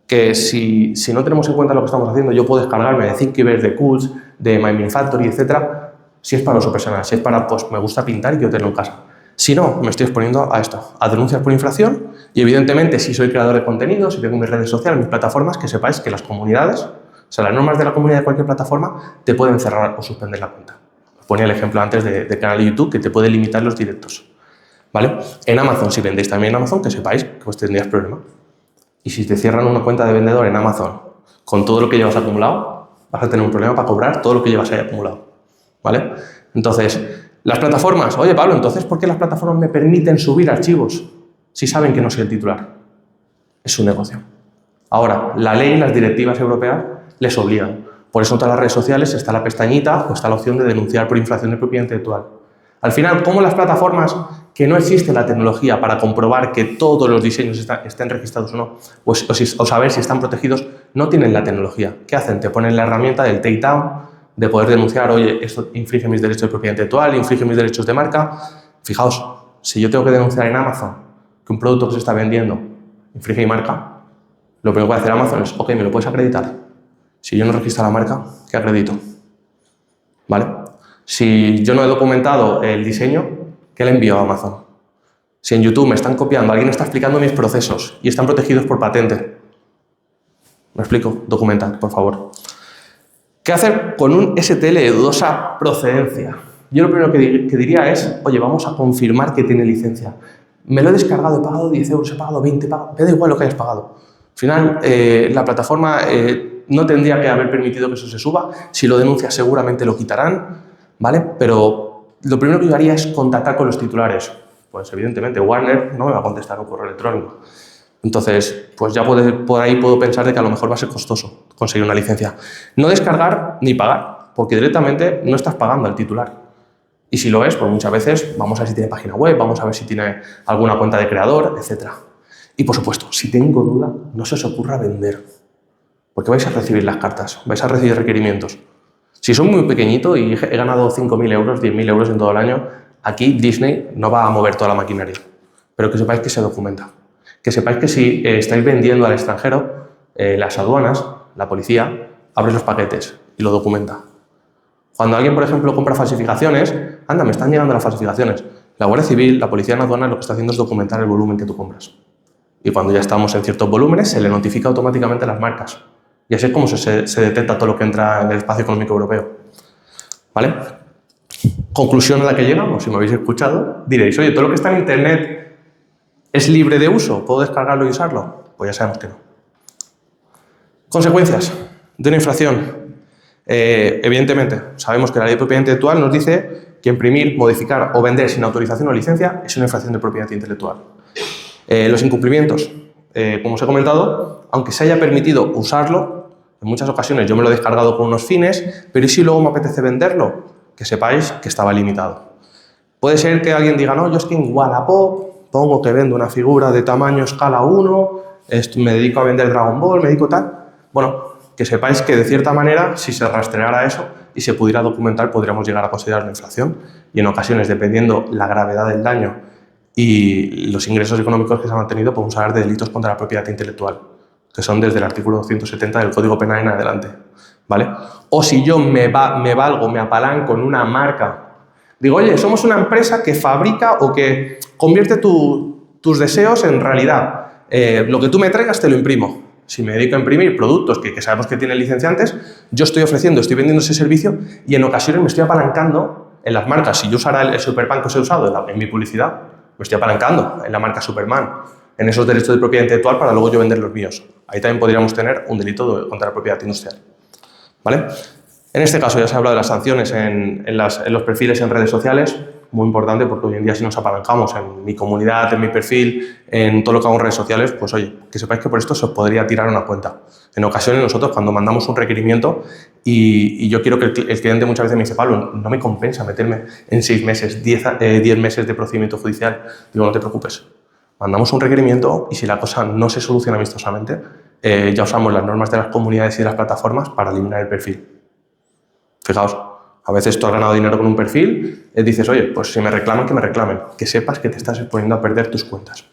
que si no tenemos en cuenta lo que estamos haciendo, yo puedo descargarme de Thinkiverse, de Cools, de My Mini Factory, etcétera, si es para uso personal, si es para, pues me gusta pintar y quiero tenerlo en casa. Si no, me estoy exponiendo a esto, a denuncias por infracción y evidentemente si soy creador de contenido, si tengo mis redes sociales, mis plataformas, que sepáis que las comunidades, o sea, las normas de la comunidad de cualquier plataforma te pueden cerrar o suspender la cuenta. Os ponía el ejemplo antes de canal de YouTube que te puede limitar los directos. ¿Vale? En Amazon, si vendéis también en Amazon, que sepáis que pues tendrías problema. Y si te cierran una cuenta de vendedor en Amazon con todo lo que llevas acumulado, vas a tener un problema para cobrar todo lo que llevas ahí acumulado. ¿Vale? Entonces, las plataformas, oye Pablo, entonces ¿por qué las plataformas me permiten subir archivos si saben que no soy el titular? Es su negocio. Ahora, la ley y las directivas europeas les obligan. Por eso en todas las redes sociales está la pestañita o está la opción de denunciar por infracción de propiedad intelectual. Al final, ¿cómo las plataformas que no existe la tecnología para comprobar que todos los diseños estén registrados o no, o saber si están protegidos, no tienen la tecnología? ¿Qué hacen? Te ponen la herramienta del takedown, de poder denunciar, oye, esto infringe mis derechos de propiedad intelectual, infringe mis derechos de marca. Fijaos, si yo tengo que denunciar en Amazon que un producto que se está vendiendo infringe mi marca, lo primero que puede hacer Amazon es, ok, ¿me lo puedes acreditar? Si yo no registro la marca, ¿qué acredito? ¿Vale? Si yo no he documentado el diseño, ¿qué le envío a Amazon? Si en YouTube me están copiando, alguien está explicando mis procesos y están protegidos por patente. ¿Me explico? Documentad, por favor. ¿Qué hacer con un STL de dudosa procedencia? Yo lo primero que diría es, oye, vamos a confirmar que tiene licencia. Me lo he descargado, he pagado 10 euros, he pagado 20, me da igual lo que hayas pagado. Al final, la plataforma no tendría que haber permitido que eso se suba. Si lo denuncias, seguramente lo quitarán, ¿vale? Pero lo primero que yo haría es contactar con los titulares. Pues evidentemente Warner no me va a contestar un correo electrónico. Entonces, pues ya por ahí puedo pensar de que a lo mejor va a ser costoso conseguir una licencia. No descargar ni pagar, porque directamente no estás pagando al titular. Y si lo es, pues muchas veces vamos a ver si tiene página web, vamos a ver si tiene alguna cuenta de creador, etc. Y por supuesto, si tengo duda, no se os ocurra vender, porque vais a recibir las cartas, vais a recibir requerimientos. Si soy muy pequeñito y he ganado 5.000 euros, 10.000 euros en todo el año, aquí Disney no va a mover toda la maquinaria, pero que sepáis que se documenta. Que sepáis que si estáis vendiendo al extranjero, las aduanas, la policía, abre los paquetes y lo documenta. Cuando alguien, por ejemplo, compra falsificaciones, anda, me están llegando las falsificaciones. La Guardia Civil, la policía en aduanas lo que está haciendo es documentar el volumen que tú compras. Y cuando ya estamos en ciertos volúmenes, se le notifica automáticamente las marcas. Y así es como se detecta todo lo que entra en el espacio económico europeo. ¿vale? Conclusión a la que llegamos, si me habéis escuchado, diréis, oye, ¿todo lo que está en Internet es libre de uso? ¿Puedo descargarlo y usarlo? Pues ya sabemos que no. Consecuencias de una infracción. Evidentemente, sabemos que la ley de propiedad intelectual nos dice que imprimir, modificar o vender sin autorización o licencia es una infracción de propiedad intelectual. Los incumplimientos, como os he comentado, aunque se haya permitido usarlo, en muchas ocasiones yo me lo he descargado con unos fines, pero ¿y si luego me apetece venderlo? Que sepáis que estaba limitado. Puede ser que alguien diga, no, yo es que en Wallapop pongo que vendo una figura de tamaño escala 1, me dedico a vender Dragon Ball, me dedico tal. Bueno, que sepáis que de cierta manera, si se rastreara eso y se pudiera documentar, podríamos llegar a considerar una infracción. Y en ocasiones, dependiendo la gravedad del daño y los ingresos económicos que se han obtenido, podemos hablar de delitos contra la propiedad intelectual, que son desde el artículo 270 del Código Penal en adelante, ¿vale? O si yo me valgo, me apalanco en una marca, digo, oye, somos una empresa que fabrica o que convierte tus deseos en realidad. Lo que tú me traigas te lo imprimo. Si me dedico a imprimir productos que sabemos que tienen licenciantes, yo estoy vendiendo ese servicio y en ocasiones me estoy apalancando en las marcas. Si yo usara el Superpan que os he usado en mi publicidad, me estoy apalancando en la marca Superman, en esos derechos de propiedad intelectual para luego yo vender los míos. Ahí también podríamos tener un delito contra la propiedad industrial, ¿vale? En este caso ya se ha hablado de las sanciones en los perfiles en redes sociales, muy importante porque hoy en día si nos apalancamos en mi comunidad, en mi perfil, en todo lo que hago en redes sociales, pues oye, que sepáis que por esto se os podría tirar una cuenta. En ocasiones nosotros cuando mandamos un requerimiento y yo quiero que el cliente muchas veces me dice, Pablo, no me compensa meterme en 6 meses, 10 meses de procedimiento judicial, digo, no te preocupes, mandamos un requerimiento y si la cosa no se soluciona amistosamente, ya usamos las normas de las comunidades y de las plataformas para eliminar el perfil. Fijaos, a veces tú has ganado dinero con un perfil, dices, oye, pues si me reclaman, que me reclamen. Que sepas que te estás exponiendo a perder tus cuentas,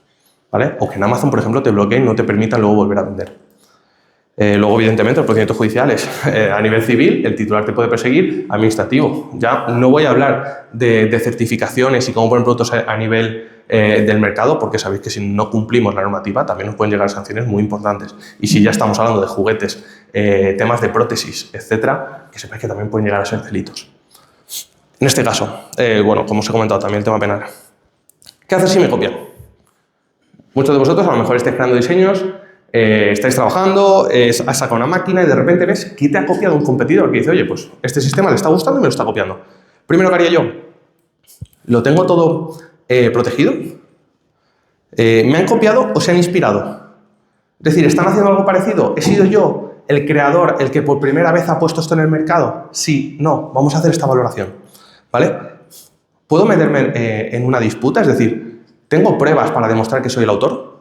¿vale? O que en Amazon, por ejemplo, te bloqueen y no te permitan luego volver a vender. Luego, evidentemente, los procedimientos judiciales. A nivel civil, el titular te puede perseguir, administrativo. Ya no voy a hablar de certificaciones y cómo poner productos a nivel del mercado, porque sabéis que si no cumplimos la normativa también nos pueden llegar sanciones muy importantes. Y si ya estamos hablando de juguetes, temas de prótesis, etcétera, que sepáis que también pueden llegar a ser delitos. En este caso, bueno, como os he comentado también el tema penal. ¿Qué hacer si me copian? Muchos de vosotros a lo mejor estáis creando diseños, estáis trabajando, has sacado una máquina y de repente ves que te ha copiado un competidor que dice, oye, pues este sistema le está gustando y me lo está copiando. Primero que haría yo, lo tengo todo protegido. ¿Me han copiado o se han inspirado? Es decir, ¿están haciendo algo parecido? ¿He sido yo el creador, el que por primera vez ha puesto esto en el mercado? Sí, no, vamos a hacer esta valoración, ¿vale? ¿Puedo meterme en una disputa? Es decir, ¿tengo pruebas para demostrar que soy el autor?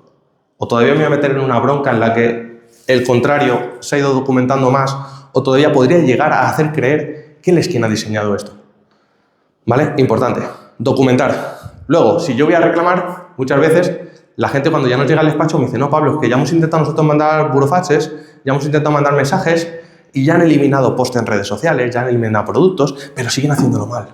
¿O todavía me voy a meter en una bronca en la que el contrario se ha ido documentando más o todavía podría llegar a hacer creer que él es quien ha diseñado esto? ¿Vale? Importante, documentar. Luego, si yo voy a reclamar, muchas veces la gente cuando ya nos llega al despacho me dice, no, Pablo, es que ya hemos intentado nosotros mandar burofaxes, ya hemos intentado mandar mensajes y ya han eliminado posts en redes sociales, ya han eliminado productos, pero siguen haciéndolo mal.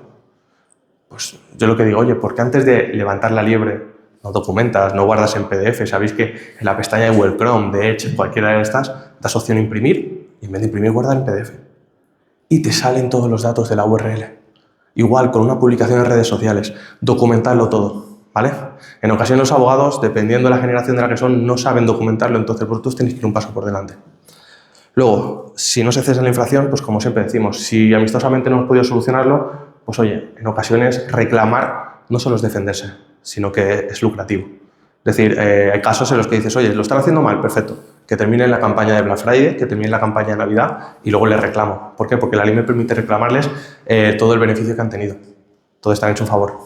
Pues yo lo que digo, oye, ¿por qué antes de levantar la liebre no documentas, no guardas en PDF? Sabéis que en la pestaña de Google Chrome, de Edge, cualquiera de estas, das opción imprimir y en vez de imprimir guardar en PDF. Y te salen todos los datos de la URL. Igual, con una publicación en redes sociales, documentarlo todo, ¿vale? En ocasiones los abogados, dependiendo de la generación de la que son, no saben documentarlo, entonces vosotros tenéis que ir un paso por delante. Luego, si no se cesa la infracción, pues como siempre decimos, si amistosamente no hemos podido solucionarlo, pues oye, en ocasiones reclamar no solo es defenderse, sino que es lucrativo. Es decir, hay casos en los que dices, oye, lo están haciendo mal, perfecto, que terminen la campaña de Black Friday, que terminen la campaña de Navidad y luego les reclamo. ¿Por qué? Porque la ley me permite reclamarles todo el beneficio que han tenido. Todo está hecho en favor.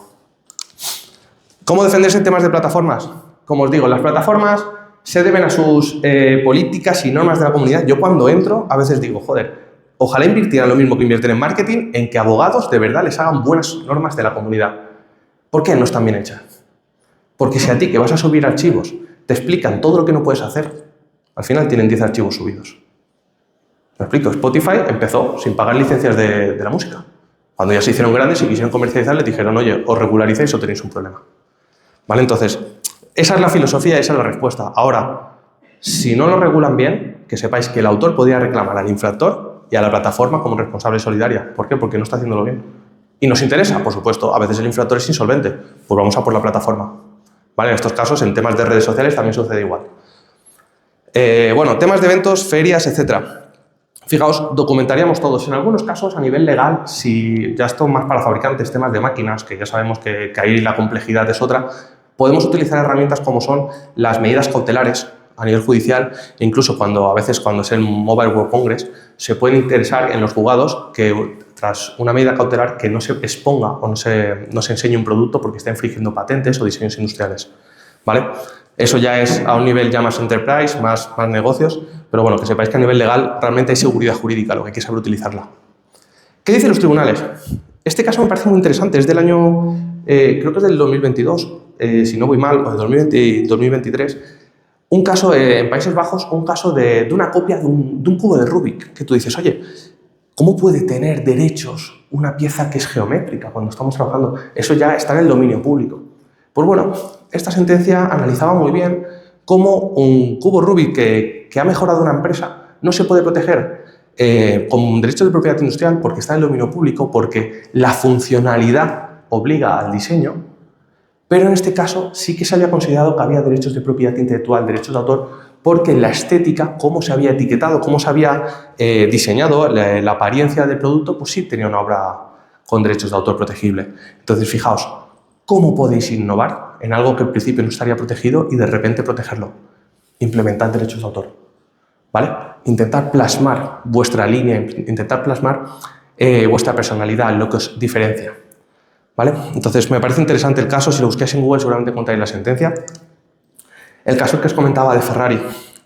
¿Cómo defenderse en temas de plataformas? Como os digo, las plataformas se deben a sus políticas y normas de la comunidad. Yo cuando entro a veces digo, joder, ojalá invirtieran lo mismo que invierten en marketing, en que abogados de verdad les hagan buenas normas de la comunidad. ¿Por qué no están bien hechas? Porque si a ti que vas a subir archivos te explican todo lo que no puedes hacer, al final tienen 10 archivos subidos. ¿Me explico? Spotify empezó sin pagar licencias de la música. Cuando ya se hicieron grandes y quisieron comercializar, les dijeron, oye, os regularizáis o tenéis un problema. ¿Vale? Entonces, esa es la filosofía, esa es la respuesta. Ahora, si no lo regulan bien, que sepáis que el autor podría reclamar al infractor y a la plataforma como responsable solidaria. ¿Por qué? Porque no está haciéndolo bien. Y nos interesa, por supuesto, a veces el infractor es insolvente, pues vamos a por la plataforma. ¿Vale? En estos casos, en temas de redes sociales también sucede igual. Bueno, temas de eventos, ferias, etcétera. Fijaos, documentaríamos todos. En algunos casos, a nivel legal, si ya esto más para fabricantes, temas de máquinas, que ya sabemos que ahí la complejidad es otra, podemos utilizar herramientas como son las medidas cautelares a nivel judicial, e incluso a veces cuando es el Mobile World Congress, se pueden interesar en los juzgados que tras una medida cautelar que no se exponga o no se enseñe un producto porque está infringiendo patentes o diseños industriales. ¿Vale? Eso ya es a un nivel ya más enterprise, más negocios, pero bueno, que sepáis que a nivel legal realmente hay seguridad jurídica, lo que hay que saber utilizarla. ¿Qué dicen los tribunales? Este caso me parece muy interesante, es del año, creo que es del 2022, si no voy mal, o del 2023, un caso en Países Bajos, un caso de una copia de un cubo de Rubik, que tú dices, oye, ¿cómo puede tener derechos una pieza que es geométrica cuando estamos trabajando? Eso ya está en el dominio público. Pues bueno, esta sentencia analizaba muy bien cómo un cubo Rubik que ha mejorado una empresa no se puede proteger con derechos de propiedad industrial porque está en el dominio público, porque la funcionalidad obliga al diseño, pero en este caso sí que se había considerado que había derechos de propiedad intelectual, derechos de autor, porque la estética, cómo se había etiquetado, cómo se había diseñado, la apariencia del producto, pues sí tenía una obra con derechos de autor protegible. Entonces, fijaos, ¿cómo podéis innovar en algo que al principio no estaría protegido y de repente protegerlo? Implementar derechos de autor, ¿vale? Intentar plasmar vuestra línea, intentar plasmar vuestra personalidad, lo que os diferencia, ¿vale? Entonces, me parece interesante el caso. Si lo busquáis en Google, seguramente encontráis la sentencia. El caso que os comentaba de Ferrari,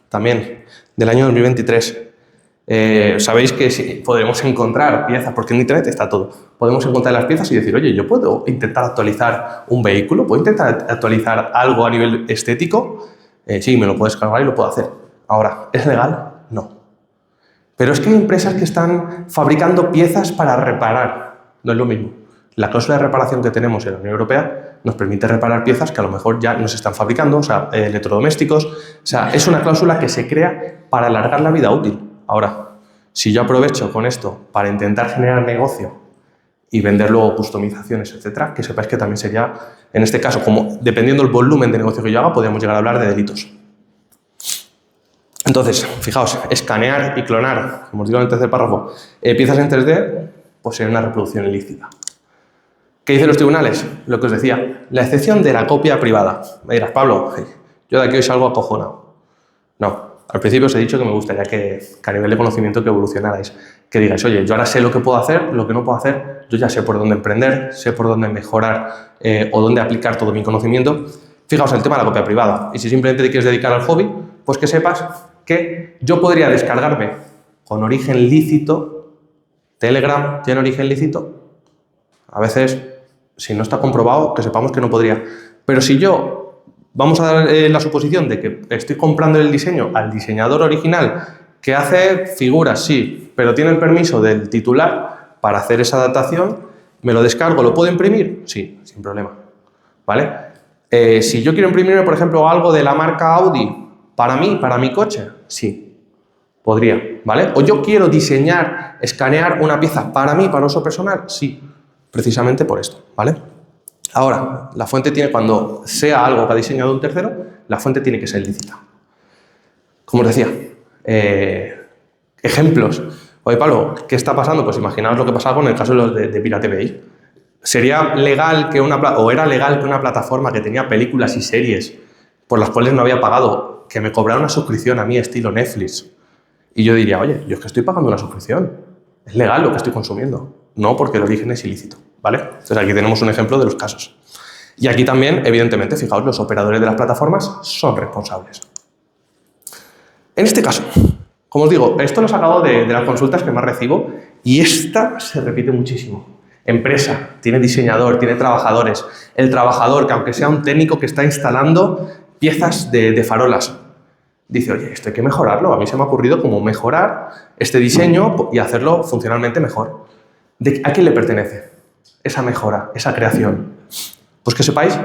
también, del año 2023. Sabéis que sí, podemos encontrar piezas, porque en Internet está todo. Podemos encontrar las piezas y decir, oye, yo puedo intentar actualizar un vehículo, puedo intentar actualizar algo a nivel estético. Sí, me lo puedo descargar y lo puedo hacer. Ahora, ¿es legal? No. Pero es que hay empresas que están fabricando piezas para reparar. No es lo mismo. La cláusula de reparación que tenemos en la Unión Europea nos permite reparar piezas que a lo mejor ya no se están fabricando, o sea, electrodomésticos. O sea, es una cláusula que se crea para alargar la vida útil. Ahora, si yo aprovecho con esto para intentar generar negocio y vender luego customizaciones, etcétera, que sepáis que también sería, en este caso, como dependiendo del volumen de negocio que yo haga, podríamos llegar a hablar de delitos. Entonces, fijaos, escanear y clonar, como os digo en el tercer párrafo, piezas en 3D, pues sería una reproducción ilícita. ¿Qué dicen los tribunales? Lo que os decía, la excepción de la copia privada. Me dirás, Pablo, yo de aquí hoy salgo acojonado. No. Al principio os he dicho que me gustaría que a nivel de conocimiento que evolucionarais, que digáis, oye, yo ahora sé lo que puedo hacer, lo que no puedo hacer, yo ya sé por dónde emprender, sé por dónde mejorar o dónde aplicar todo mi conocimiento. Fijaos, el tema de la copia privada. Y si simplemente te quieres dedicar al hobby, pues que sepas que yo podría descargarme con origen lícito, Telegram tiene origen lícito. A veces, si no está comprobado, que sepamos que no podría. Pero si yo... Vamos a dar la suposición de que estoy comprando el diseño al diseñador original que hace figuras, sí, pero tiene el permiso del titular para hacer esa adaptación, me lo descargo, ¿lo puedo imprimir? Sí, sin problema, ¿vale? Si yo quiero imprimirme, por ejemplo, algo de la marca Audi para mí, para mi coche, sí, podría, ¿vale? O yo quiero diseñar, escanear una pieza para mí, para uso personal, sí, precisamente por esto, ¿vale? Ahora, la fuente tiene, cuando sea algo que ha diseñado un tercero, la fuente tiene que ser lícita. Como os decía, ejemplos. Oye, Pablo, ¿qué está pasando? Pues imaginaos lo que pasaba con el caso de Pirate Bay. ¿Sería legal que era legal que una plataforma que tenía películas y series por las cuales no había pagado, que me cobrara una suscripción a mí estilo Netflix? Y yo diría, oye, yo es que estoy pagando una suscripción. Es legal lo que estoy consumiendo. No, porque el origen es ilícito, ¿vale? Entonces aquí tenemos un ejemplo de los casos. Y aquí también, evidentemente, fijaos, los operadores de las plataformas son responsables. En este caso, como os digo, esto lo he sacado de las consultas que más recibo y esta se repite muchísimo. Empresa, tiene diseñador, tiene trabajadores. El trabajador, que aunque sea un técnico que está instalando piezas de farolas, dice, oye, esto hay que mejorarlo. A mí se me ha ocurrido cómo mejorar este diseño y hacerlo funcionalmente mejor. ¿A quién le pertenece esa mejora, esa creación? Pues que sepáis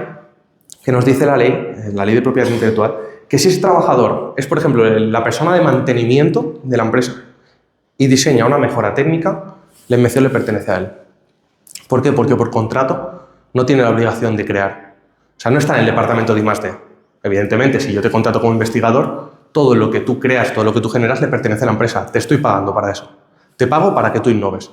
que nos dice la ley de propiedad intelectual, que si ese trabajador es, por ejemplo, la persona de mantenimiento de la empresa y diseña una mejora técnica, la invención le pertenece a él. ¿Por qué? Porque por contrato no tiene la obligación de crear. O sea, no está en el departamento de I+D. Evidentemente, si yo te contrato como investigador, todo lo que tú creas, todo lo que tú generas le pertenece a la empresa. Te estoy pagando para eso. Te pago para que tú innoves.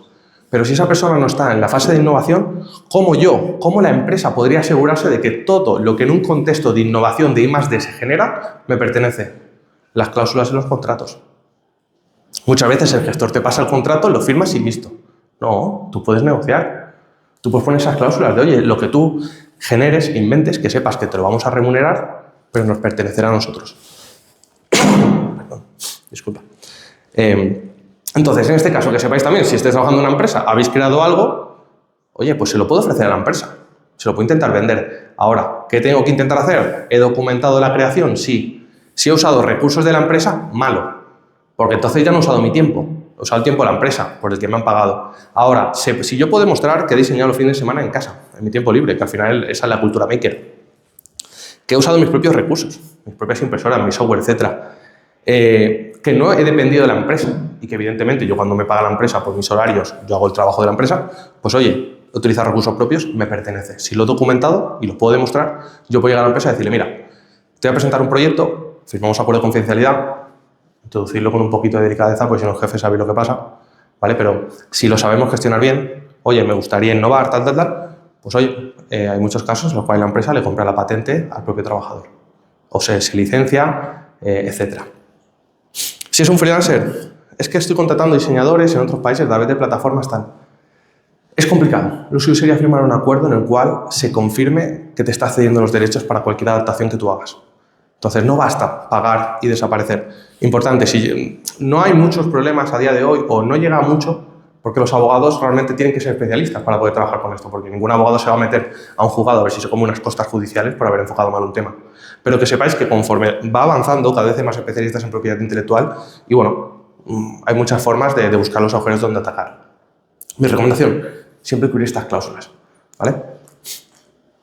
Pero si esa persona no está en la fase de innovación, ¿cómo la empresa podría asegurarse de que todo lo que en un contexto de innovación de I+D se genera, me pertenece? Las cláusulas en los contratos. Muchas veces el gestor te pasa el contrato, lo firmas y listo. No, tú puedes negociar. Tú puedes poner esas cláusulas de, oye, lo que tú generes, inventes, que sepas que te lo vamos a remunerar, pero nos pertenecerá a nosotros. Perdón, disculpa. Entonces, en este caso, que sepáis también, si estáis trabajando en una empresa, habéis creado algo, oye, pues se lo puedo ofrecer a la empresa. Se lo puedo intentar vender. Ahora, ¿qué tengo que intentar hacer? ¿He documentado la creación? Sí. Si he usado recursos de la empresa, malo. Porque entonces ya no he usado mi tiempo. He usado el tiempo de la empresa, por el que me han pagado. Ahora, si yo puedo demostrar que he diseñado los fines de semana en casa, en mi tiempo libre, que al final esa es la cultura maker, que he usado mis propios recursos, mis propias impresoras, mi software, etcétera, que no he dependido de la empresa y que evidentemente yo cuando me paga la empresa por mis horarios, yo hago el trabajo de la empresa, pues oye, utilizar recursos propios me pertenece. Si lo he documentado y lo puedo demostrar, yo puedo llegar a la empresa y decirle, mira, te voy a presentar un proyecto, firmamos acuerdo de confidencialidad, introducirlo con un poquito de delicadeza, pues si no el jefe sabe lo que pasa, ¿vale? Pero si lo sabemos gestionar bien, oye, me gustaría innovar, tal, pues oye, hay muchos casos en los cuales la empresa le compra la patente al propio trabajador. O se licencia, etcétera. Si es un freelancer, es que estoy contratando diseñadores en otros países a través de plataformas tal. Es complicado. Lo suyo sería firmar un acuerdo en el cual se confirme que te está cediendo los derechos para cualquier adaptación que tú hagas. Entonces, no basta pagar y desaparecer. Importante, si no hay muchos problemas a día de hoy o no llega mucho, porque los abogados realmente tienen que ser especialistas para poder trabajar con esto, porque ningún abogado se va a meter a un juzgado a ver si se come unas costas judiciales por haber enfocado mal un tema. Pero que sepáis que conforme va avanzando, cada vez hay más especialistas en propiedad intelectual y bueno, hay muchas formas de buscar los agujeros donde atacar. Mi recomendación, siempre cubrir estas cláusulas, ¿vale?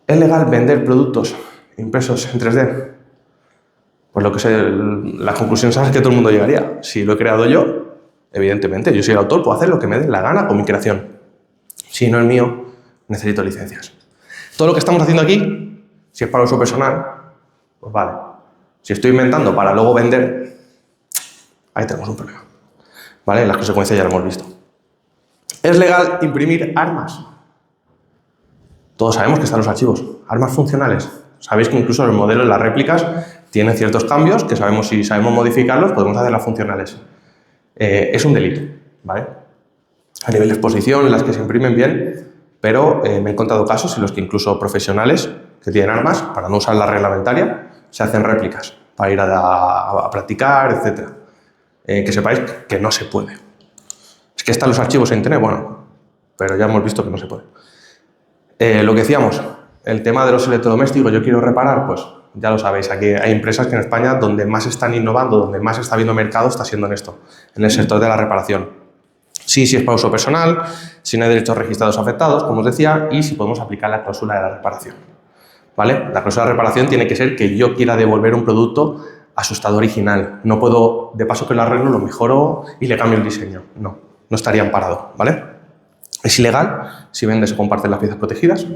¿Es legal vender productos impresos en 3D? Pues lo que sé, la conclusión es que todo el mundo llegaría. Si lo he creado yo, evidentemente, yo soy el autor, puedo hacer lo que me dé la gana con mi creación. Si no es mío, necesito licencias. Todo lo que estamos haciendo aquí, si es para uso personal, pues vale. Si estoy inventando para luego vender, ahí tenemos un problema. ¿Vale? Las consecuencias ya lo hemos visto. ¿Es legal imprimir armas? Todos sabemos que están los archivos. Armas funcionales. Sabéis que incluso los modelos, las réplicas, tienen ciertos cambios que sabemos, si sabemos modificarlos, podemos hacerlas funcionales. Es un delito, ¿vale? A nivel de exposición, en las que se imprimen bien, pero me he encontrado casos en los que incluso profesionales que tienen armas, para no usar la reglamentaria, se hacen réplicas para ir a practicar, etc. Que sepáis que no se puede. Es que están los archivos en internet, bueno, pero ya hemos visto que no se puede. Lo que decíamos, el tema de los electrodomésticos, yo quiero reparar, pues ya lo sabéis, aquí hay empresas que en España donde más están innovando, donde más está habiendo mercado, está siendo en esto, en el sector de la reparación. Sí, si es para uso personal, si no hay derechos registrados afectados, como os decía, y si podemos aplicar la cláusula de la reparación. ¿Vale? La cláusula de reparación tiene que ser que yo quiera devolver un producto a su estado original. No puedo, de paso que lo arreglo, lo mejoro y le cambio el diseño. No estaría amparado, ¿vale? Es ilegal si vendes o compartes las piezas protegidas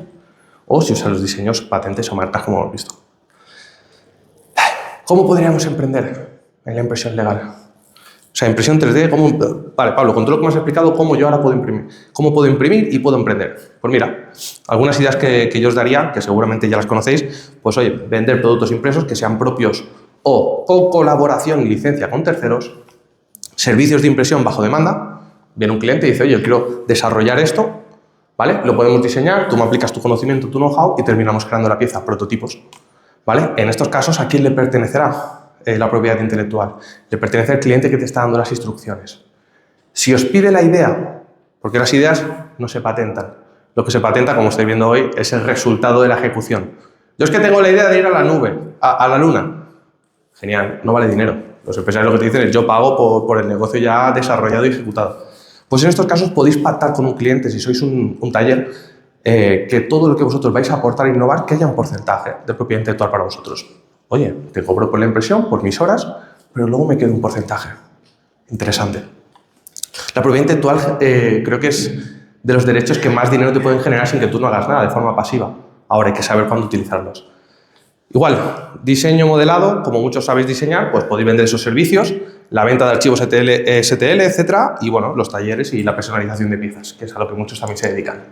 o si usas los diseños, patentes o marcas, como hemos visto. ¿Cómo podríamos emprender en la impresión legal? O sea, impresión 3D, ¿cómo? Vale, Pablo, con todo lo que me has explicado, ¿cómo yo ahora puedo imprimir? ¿Cómo puedo imprimir y puedo emprender? Pues mira, algunas ideas que yo os daría, que seguramente ya las conocéis, pues oye, vender productos impresos que sean propios o con colaboración y licencia con terceros, servicios de impresión bajo demanda. Viene un cliente y dice, oye, yo quiero desarrollar esto, ¿vale? Lo podemos diseñar, tú me aplicas tu conocimiento, tu know-how y terminamos creando la pieza, prototipos, ¿vale? En estos casos, ¿a quién le pertenecerá la propiedad intelectual? Le pertenece al cliente que te está dando las instrucciones. Si os pide la idea, porque las ideas no se patentan, lo que se patenta, como estáis viendo hoy, es el resultado de la ejecución. Yo es que tengo la idea de ir a la nube, a la luna. Genial, no vale dinero. Los empresarios lo que te dicen es yo pago por el negocio ya desarrollado y ejecutado. Pues en estos casos podéis pactar con un cliente, si sois un taller, que todo lo que vosotros vais a aportar e innovar, que haya un porcentaje de propiedad intelectual para vosotros. Oye, te cobro por la impresión, por mis horas, pero luego me queda un porcentaje. Interesante. La propiedad intelectual creo que es de los derechos que más dinero te pueden generar sin que tú no hagas nada, de forma pasiva. Ahora hay que saber cuándo utilizarlos. Igual, diseño modelado, como muchos sabéis diseñar, pues podéis vender esos servicios, la venta de archivos STL, etcétera, y bueno, los talleres y la personalización de piezas, que es a lo que muchos también se dedican.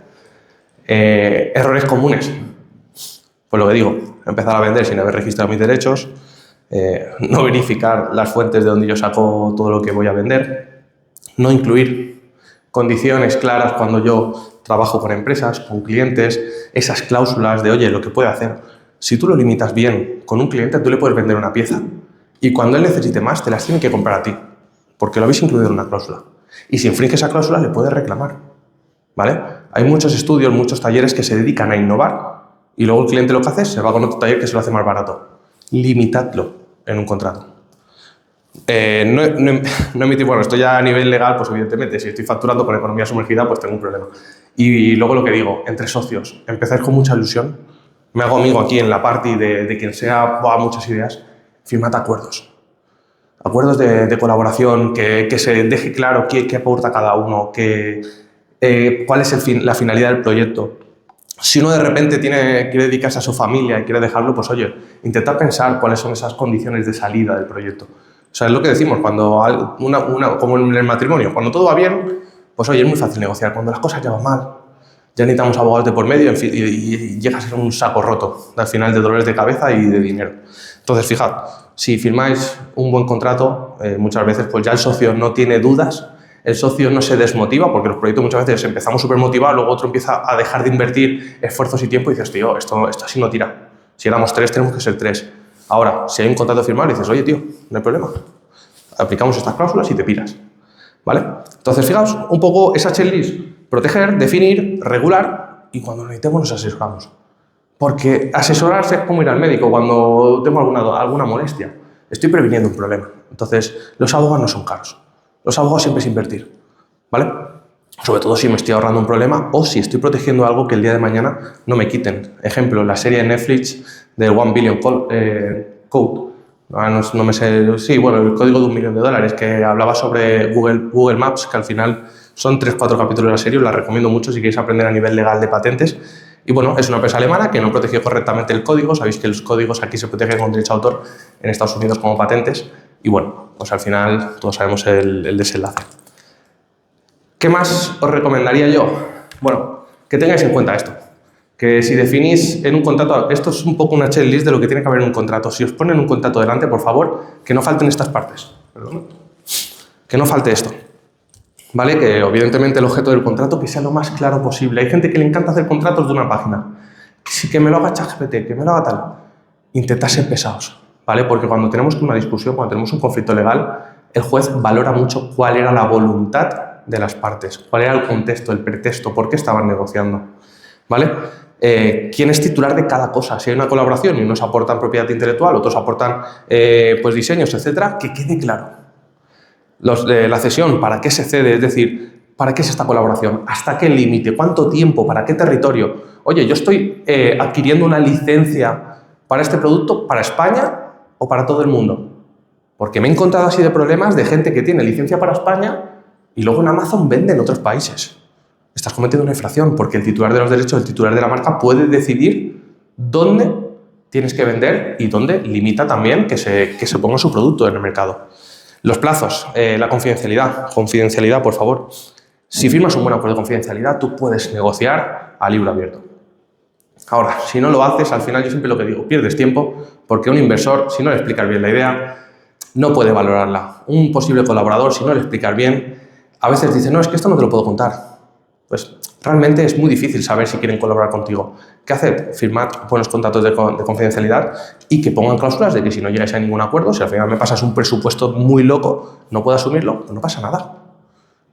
Errores comunes. Pues lo que digo, empezar a vender sin haber registrado mis derechos, no verificar las fuentes de donde yo saco todo lo que voy a vender, no incluir condiciones claras cuando yo trabajo con empresas, con clientes, esas cláusulas de, oye, lo que puede hacer. Si tú lo limitas bien con un cliente, tú le puedes vender una pieza y cuando él necesite más, te las tiene que comprar a ti, porque lo habéis incluido en una cláusula. Y si infringe esa cláusula, le puedes reclamar, ¿vale? Hay muchos estudios, muchos talleres que se dedican a innovar y luego el cliente lo que hace es se va con otro taller que se lo hace más barato. Limitadlo en un contrato. No emitir, bueno, esto ya a nivel legal, pues evidentemente, si estoy facturando con economía sumergida, pues tengo un problema. Y luego lo que digo, entre socios, empezáis con mucha ilusión. Me hago amigo aquí en la party de quien sea, muchas ideas, firmad acuerdos. Acuerdos de colaboración, que se deje claro qué aporta cada uno, cuál es la finalidad del proyecto. Si uno de repente quiere dedicarse a su familia y quiere dejarlo, pues oye, intentad pensar cuáles son esas condiciones de salida del proyecto. O sea, es lo que decimos, cuando como en el matrimonio, cuando todo va bien, pues oye, es muy fácil negociar. Cuando las cosas ya van mal, ya necesitamos abogados de por medio y llega a ser un saco roto al final de dolores de cabeza y de dinero. Entonces, fijad, si firmáis un buen contrato, muchas veces pues ya el socio no tiene dudas, el socio no se desmotiva, porque los proyectos muchas veces empezamos súper motivados, luego otro empieza a dejar de invertir esfuerzos y tiempo y dices, tío, esto así no tira. Si éramos 3, tenemos que ser 3. Ahora, si hay un contrato firmado, dices, oye, tío, no hay problema. Aplicamos estas cláusulas y te piras. ¿Vale? Entonces, fijaos, un poco esa checklist. Proteger, definir, regular y cuando necesitemos nos asesoramos. Porque asesorarse es como ir al médico cuando tengo alguna molestia. Estoy previniendo un problema. Entonces, los abogados no son caros. Los abogados siempre es invertir. ¿Vale? Sobre todo si me estoy ahorrando un problema o si estoy protegiendo algo que el día de mañana no me quiten. Ejemplo, la serie de Netflix del $1 Billion Code. No me sé, sí, bueno, el código de $1 millón, que hablaba sobre Google Maps, que al final son 3-4 capítulos de la serie, os la recomiendo mucho si queréis aprender a nivel legal de patentes. Y bueno, es una empresa alemana que no protegió correctamente el código, sabéis que los códigos aquí se protegen con derecho de autor, en Estados Unidos como patentes, y bueno, pues al final todos sabemos el desenlace. ¿Qué más os recomendaría yo? Bueno, que tengáis en cuenta esto. Que si definís en un contrato, esto es un poco una checklist de lo que tiene que haber en un contrato. Si os ponen un contrato delante, por favor, que no falten estas partes. Perdón. Que no falte esto. ¿Vale? Que evidentemente el objeto del contrato que sea lo más claro posible. Hay gente que le encanta hacer contratos de una página. Que me lo haga ChatGPT, que me lo haga tal. Intentad ser pesados, ¿vale? Porque cuando tenemos una discusión, cuando tenemos un conflicto legal, el juez valora mucho cuál era la voluntad de las partes, cuál era el contexto, el pretexto, por qué estaban negociando, ¿vale? Quién es titular de cada cosa. Si hay una colaboración y unos aportan propiedad intelectual, otros aportan pues diseños, etcétera, que quede claro. La cesión, ¿para qué se cede? Es decir, ¿para qué es esta colaboración? ¿Hasta qué límite? ¿Cuánto tiempo? ¿Para qué territorio? Oye, yo estoy adquiriendo una licencia para este producto, ¿para España o para todo el mundo? Porque me he encontrado así de problemas de gente que tiene licencia para España y luego en Amazon vende en otros países. Estás cometiendo una infracción porque el titular de los derechos, el titular de la marca puede decidir dónde tienes que vender y dónde limita también que se ponga su producto en el mercado. Los plazos, la confidencialidad. Confidencialidad, por favor. Si firmas un buen acuerdo de confidencialidad, tú puedes negociar a libro abierto. Ahora, si no lo haces, al final yo siempre lo que digo, pierdes tiempo porque un inversor, si no le explicas bien la idea, no puede valorarla. Un posible colaborador, si no le explicas bien, a veces dice, no, es que esto no te lo puedo contar. Pues realmente es muy difícil saber si quieren colaborar contigo. ¿Qué hacer? Firmar buenos contratos de confidencialidad y que pongan cláusulas de que si no llegáis a ningún acuerdo, si al final me pasas un presupuesto muy loco, no puedo asumirlo, pues no pasa nada.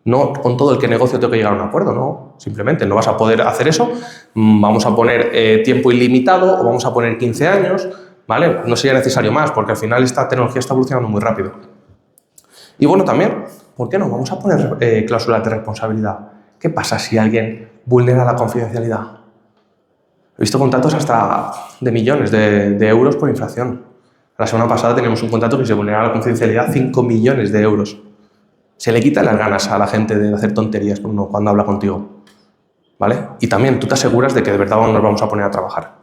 No con todo el que negocio tengo que llegar a un acuerdo, no. Simplemente no vas a poder hacer eso. Vamos a poner tiempo ilimitado o vamos a poner 15 años, ¿vale? No sería necesario más porque al final esta tecnología está evolucionando muy rápido. Y bueno, también, ¿por qué no? Vamos a poner cláusulas de responsabilidad. ¿Qué pasa si alguien vulnera la confidencialidad? He visto contratos hasta de millones de euros por infracción. La semana pasada teníamos un contrato que se vulneraba la confidencialidad 5 millones de euros. Se le quita las ganas a la gente de hacer tonterías cuando habla contigo, ¿vale? Y también tú te aseguras de que de verdad nos vamos a poner a trabajar.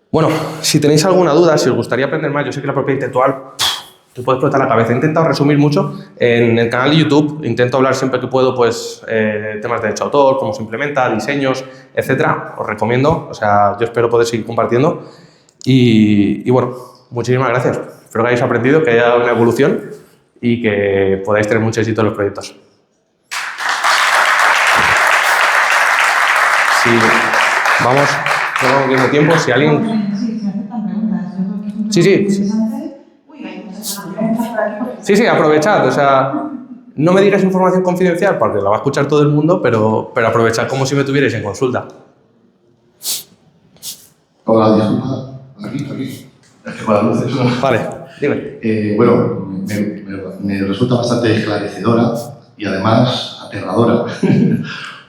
Bueno, si tenéis alguna duda, si os gustaría aprender más, yo sé que la propiedad intelectual te puede explotar la cabeza. He intentado resumir mucho en el canal de YouTube, intento hablar siempre que puedo, pues, temas de derecho de autor, cómo se implementa, diseños, etcétera. Os recomiendo, o sea, yo espero poder seguir compartiendo. Y bueno, muchísimas gracias. Espero que hayáis aprendido, que haya una evolución y que podáis tener mucho éxito en los proyectos. Sí, vamos, no vamos viendo tiempo. Si alguien... Sí, se aceptan preguntas. Sí. Sí, aprovechad. O sea, no me digáis información confidencial porque la va a escuchar todo el mundo, pero aprovechad como si me tuvierais en consulta. Hola, disculpa. Aquí. Es que con las luces, ¿no? Vale, dime. Bueno, me resulta bastante esclarecedora y además aterradora,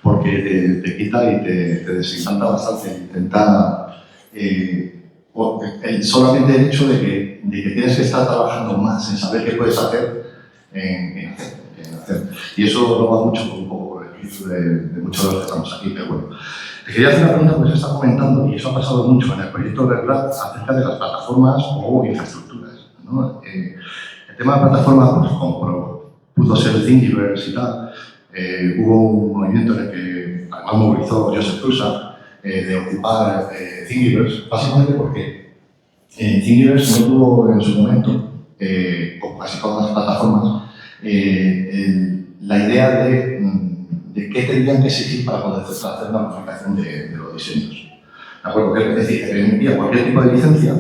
porque te quita y te desencanta bastante. Intenta solamente el hecho de que tienes que estar trabajando más en saber qué puedes hacer, en hacer. Y eso lo va mucho un poco por el espíritu de muchos de los que estamos aquí, pero bueno. Te quería hacer una pregunta porque se está comentando, y eso ha pasado mucho en el proyecto Verblat, acerca de las plataformas o infraestructuras, ¿no? El tema de plataformas, pues, como pudo ser Thingiverse y tal, hubo un movimiento en el que además movilizó Joseph Prusa de ocupar Thingiverse, básicamente porque Thingiverse no tuvo en su momento, como casi todas las plataformas, la idea de qué tendrían que exigir para poder hacer una modificación de los diseños. ¿De acuerdo? Es decir, que permitía cualquier tipo de licencia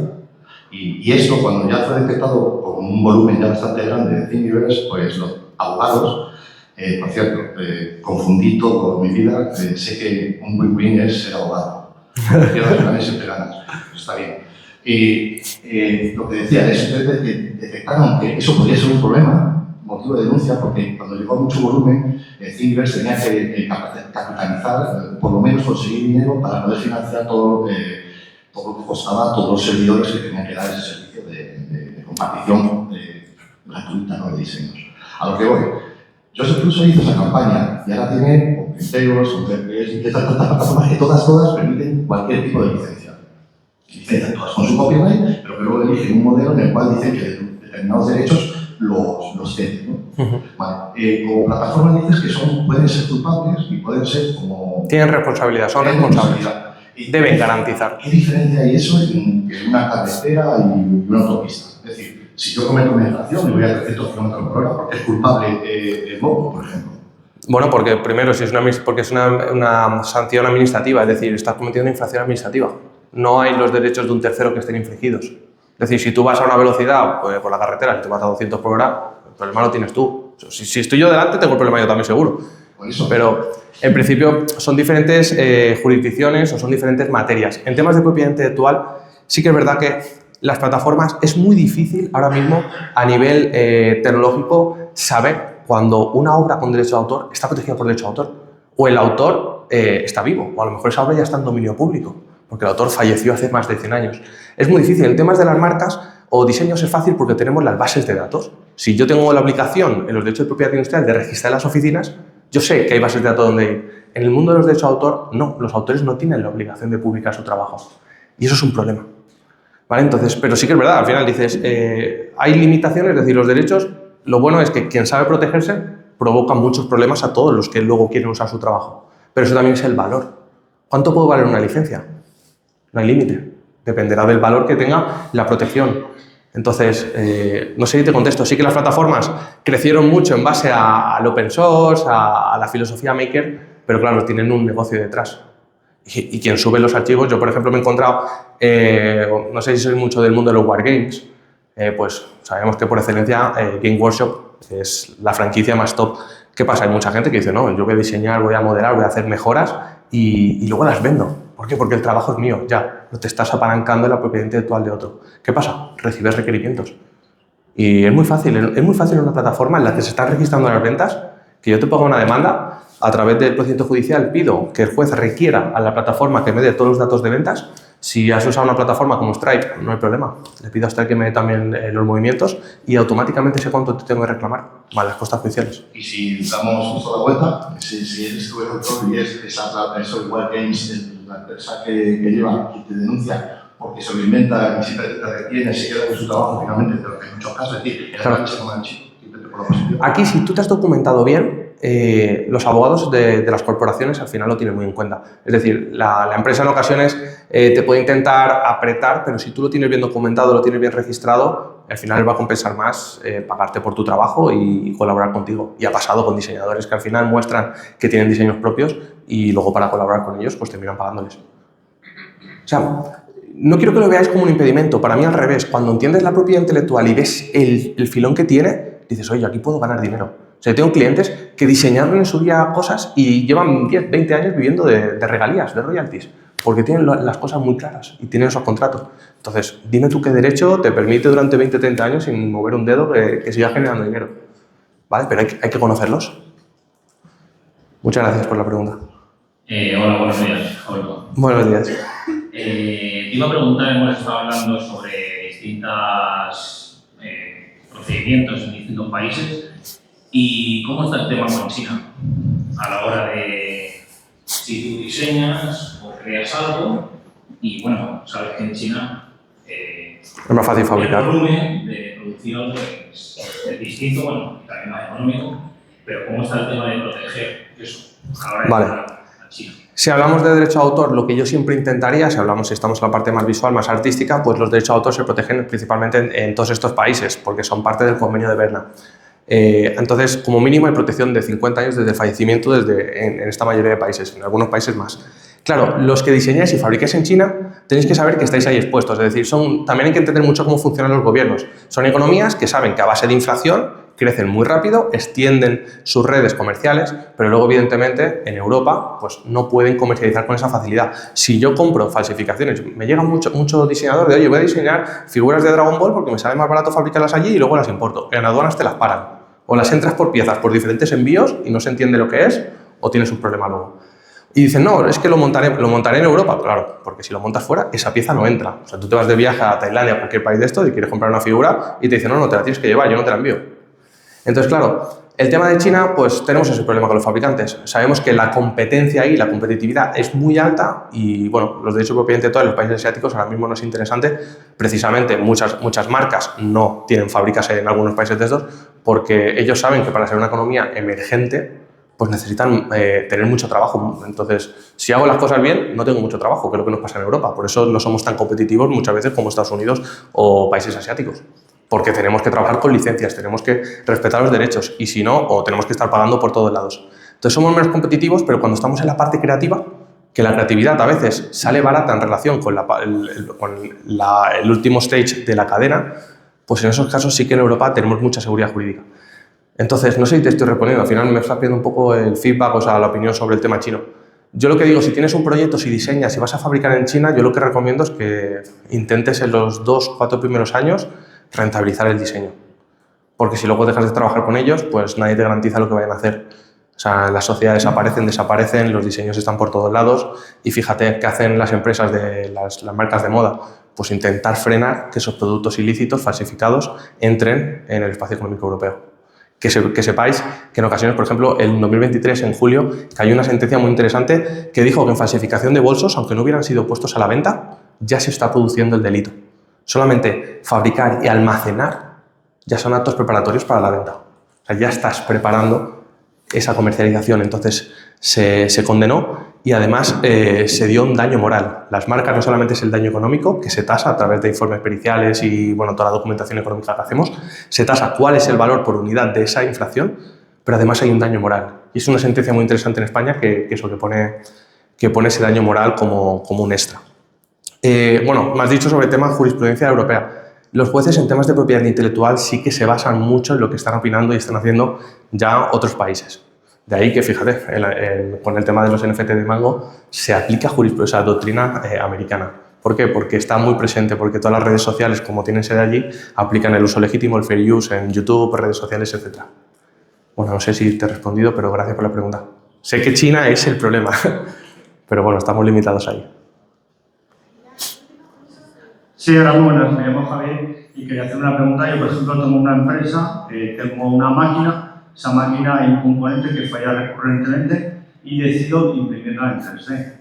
y esto, cuando ya fue detectado con un volumen ya bastante grande de Thingiverse, pues los abogados, por cierto, confundí todo con mi vida, sé que un win-win es ser abogado. Pierdas ganas, siempre ganas. Está bien. Y lo que decía es que detectaron que eso podría ser un problema, motivo de denuncia, porque cuando llegó a mucho volumen, Thingiverse tenía que capitalizar, por lo menos conseguir dinero para poder financiar todo lo que costaba, todos los servidores que tenían que dar ese servicio de compartición gratuita, ¿no?, de diseños. A lo que voy, Joseph Prusa hizo esa campaña y ahora tiene OpenTeos, y tantas plataformas que todas permiten cualquier tipo de licencia. Licencian todas con su copyright, pero que luego eligen un modelo en el cual dicen que determinados derechos los ceden, ¿no? Vale. Como plataformas dices que pueden ser culpables y pueden ser como... Tienen responsabilidad, son responsables. Deben garantizar. ¿Qué diferencia hay eso en una carretera y una autopista? Es decir, si yo cometo una infracción y voy a 300 km por hora, porque es culpable el moto, por ejemplo. Bueno, porque primero, porque es una sanción administrativa, es decir, estás cometiendo una infracción administrativa. No hay los derechos de un tercero que estén infringidos. Es decir, si tú vas a una velocidad por la carretera y te vas a 200 por hora, el problema lo tienes tú. Si estoy yo delante, tengo el problema yo también seguro. Pero, en principio, son diferentes jurisdicciones o son diferentes materias. En temas de propiedad intelectual, sí que es verdad que las plataformas es muy difícil ahora mismo a nivel tecnológico saber cuando una obra con derecho de autor está protegida por derecho de autor o el autor está vivo o a lo mejor esa obra ya está en dominio público porque el autor falleció hace más de 100 años. Es muy difícil. En temas de las marcas o diseños es fácil porque tenemos las bases de datos. Si yo tengo la aplicación en los derechos de propiedad industrial de registrar las oficinas, yo sé que hay bases de datos donde ir. En el mundo de los derechos de autor, no. Los autores no tienen la obligación de publicar su trabajo. Y eso es un problema. ¿Vale? Entonces, pero sí que es verdad. Al final dices, hay limitaciones, es decir, los derechos, lo bueno es que quien sabe protegerse provoca muchos problemas a todos los que luego quieren usar su trabajo. Pero eso también es el valor. ¿Cuánto puede valer una licencia? No hay límite. Dependerá del valor que tenga la protección. Entonces, no sé si te contesto. Sí que las plataformas crecieron mucho en base al open source, a la filosofía maker, pero claro, tienen un negocio detrás. Y quien sube los archivos, yo por ejemplo me he encontrado, no sé si soy mucho del mundo de los wargames, pues sabemos que por excelencia Game Workshop es la franquicia más top. ¿Qué pasa? Hay mucha gente que dice, no, yo voy a diseñar, voy a modelar, voy a hacer mejoras y luego las vendo. ¿Por qué? Porque el trabajo es mío, ya. No te estás apalancando en la propiedad intelectual de otro. ¿Qué pasa? Recibes requerimientos. Y es muy fácil en una plataforma en la que se están registrando las ventas, que yo te ponga una demanda, a través del procedimiento judicial pido que el juez requiera a la plataforma que me dé todos los datos de ventas, Si has usado una plataforma como Stripe, no hay problema. Le pido a Stripe que me dé también los movimientos y automáticamente sé cuánto te tengo que reclamar, más las costas judiciales. Y si damos esto la vuelta, si eres tú el autor y es eso igual que la empresa que lleva y te denuncia porque se lo inventa y siempre te retiene, se queda con su trabajo finalmente, pero en muchos casos, es decir, en Claro. el se toman chico y vete por la posición. Aquí, si tú te has documentado bien, los abogados de las corporaciones al final lo tienen muy en cuenta. Es decir, la empresa en ocasiones te puede intentar apretar, pero si tú lo tienes bien documentado, lo tienes bien registrado, al final va a compensar más pagarte por tu trabajo y colaborar contigo. Y ha pasado con diseñadores que al final muestran que tienen diseños propios y luego para colaborar con ellos pues terminan pagándoles. O sea, no quiero que lo veáis como un impedimento. Para mí al revés. Cuando entiendes la propiedad intelectual y ves el filón que tiene, dices, oye, aquí puedo ganar dinero. O sea, tengo clientes que diseñaron en su día cosas y llevan 10, 20 años viviendo de regalías, de royalties, porque tienen las cosas muy claras y tienen esos contratos. Entonces, dime tú qué derecho te permite durante 20, 30 años sin mover un dedo que siga generando dinero. ¿Vale? Pero hay que conocerlos. Muchas gracias por la pregunta. Hola, buenos días, Jorge. Buenos días. Te iba a preguntar, hemos estado hablando sobre distintos procedimientos en distintos países y cómo está el tema con China a la hora de si tú diseñas o creas algo y bueno, sabes que en China Es más fácil fabricar. el volumen de producir algo es distinto, bueno, también más económico, pero cómo está el tema de proteger eso a la hora de Vale. a China. Si hablamos de derecho de autor, lo que yo siempre intentaría, si estamos en la parte más visual, más artística, pues los derechos de autor se protegen principalmente en todos estos países, porque son parte del convenio de Berna. Entonces, como mínimo hay protección de 50 años desde el fallecimiento en esta mayoría de países, en algunos países más. Claro, los que diseñáis y fabriquéis en China, tenéis que saber que estáis ahí expuestos, es decir, también hay que entender mucho cómo funcionan los gobiernos. Son economías que saben que a base de inflación crecen muy rápido, extienden sus redes comerciales, pero luego, evidentemente, en Europa pues, no pueden comercializar con esa facilidad. Si yo compro falsificaciones, me llega mucho diseñador de, oye, voy a diseñar figuras de Dragon Ball porque me sale más barato fabricarlas allí y luego las importo. En aduanas te las paran. O las entras por piezas, por diferentes envíos y no se entiende lo que es, o tienes un problema luego. Y dicen, no, es que lo montaré en Europa. Claro, porque si lo montas fuera, esa pieza no entra. O sea, tú te vas de viaje a Tailandia, a cualquier país de estos, y quieres comprar una figura y te dicen, no, te la tienes que llevar, yo no te la envío. Entonces, claro, el tema de China, pues tenemos ese problema con los fabricantes. Sabemos que la competencia ahí, la competitividad es muy alta y, bueno, los derechos de propiedad intelectual en los países asiáticos ahora mismo no es interesante. Precisamente muchas marcas no tienen fábricas en algunos países de estos porque ellos saben que para ser una economía emergente pues necesitan tener mucho trabajo. Entonces, si hago las cosas bien, no tengo mucho trabajo, que es lo que nos pasa en Europa. Por eso no somos tan competitivos muchas veces como Estados Unidos o países asiáticos. Porque tenemos que trabajar con licencias, tenemos que respetar los derechos y si no, o tenemos que estar pagando por todos lados. Entonces somos menos competitivos, pero cuando estamos en la parte creativa, que la creatividad a veces sale barata en relación con el último stage de la cadena, pues en esos casos sí que en Europa tenemos mucha seguridad jurídica. Entonces, no sé si te estoy respondiendo, al final me está pidiendo un poco el feedback, o sea, la opinión sobre el tema chino. Yo lo que digo, si tienes un proyecto, si diseñas, si vas a fabricar en China, yo lo que recomiendo es que intentes en los 2-4 primeros años rentabilizar el diseño. Porque si luego dejas de trabajar con ellos, pues nadie te garantiza lo que vayan a hacer. O sea, las sociedades desaparecen, los diseños están por todos lados y fíjate qué hacen las empresas de las marcas de moda. Pues intentar frenar que esos productos ilícitos, falsificados, entren en el espacio económico europeo. Que sepáis que en ocasiones, por ejemplo, en 2023, en julio, cayó una sentencia muy interesante que dijo que en falsificación de bolsos, aunque no hubieran sido puestos a la venta, ya se está produciendo el delito. Solamente fabricar y almacenar ya son actos preparatorios para la venta. O sea, ya estás preparando esa comercialización. Entonces se condenó y además se dio un daño moral. Las marcas no solamente es el daño económico, que se tasa a través de informes periciales y bueno, toda la documentación económica que hacemos, se tasa cuál es el valor por unidad de esa infracción, pero además hay un daño moral. Y es una sentencia muy interesante en España que pone ese daño moral como un extra. Bueno, me has dicho sobre el tema de jurisprudencia europea. Los jueces en temas de propiedad intelectual sí que se basan mucho en lo que están opinando y están haciendo ya otros países. De ahí que, fíjate, con el tema de los NFT de Mango se aplica jurisprudencia, doctrina americana. ¿Por qué? Porque está muy presente, porque todas las redes sociales, como tienen sede allí, aplican el uso legítimo, el fair use en YouTube, redes sociales, etc. Bueno, no sé si te he respondido, pero gracias por la pregunta. Sé que China es el problema, pero bueno, estamos limitados ahí. Sí, hola, muy buenas. Me llamo Javier y quería hacer una pregunta. Yo, por ejemplo, tengo una empresa, tengo una máquina, esa máquina hay un componente que falla recurrentemente y decido imprimirla en 3D.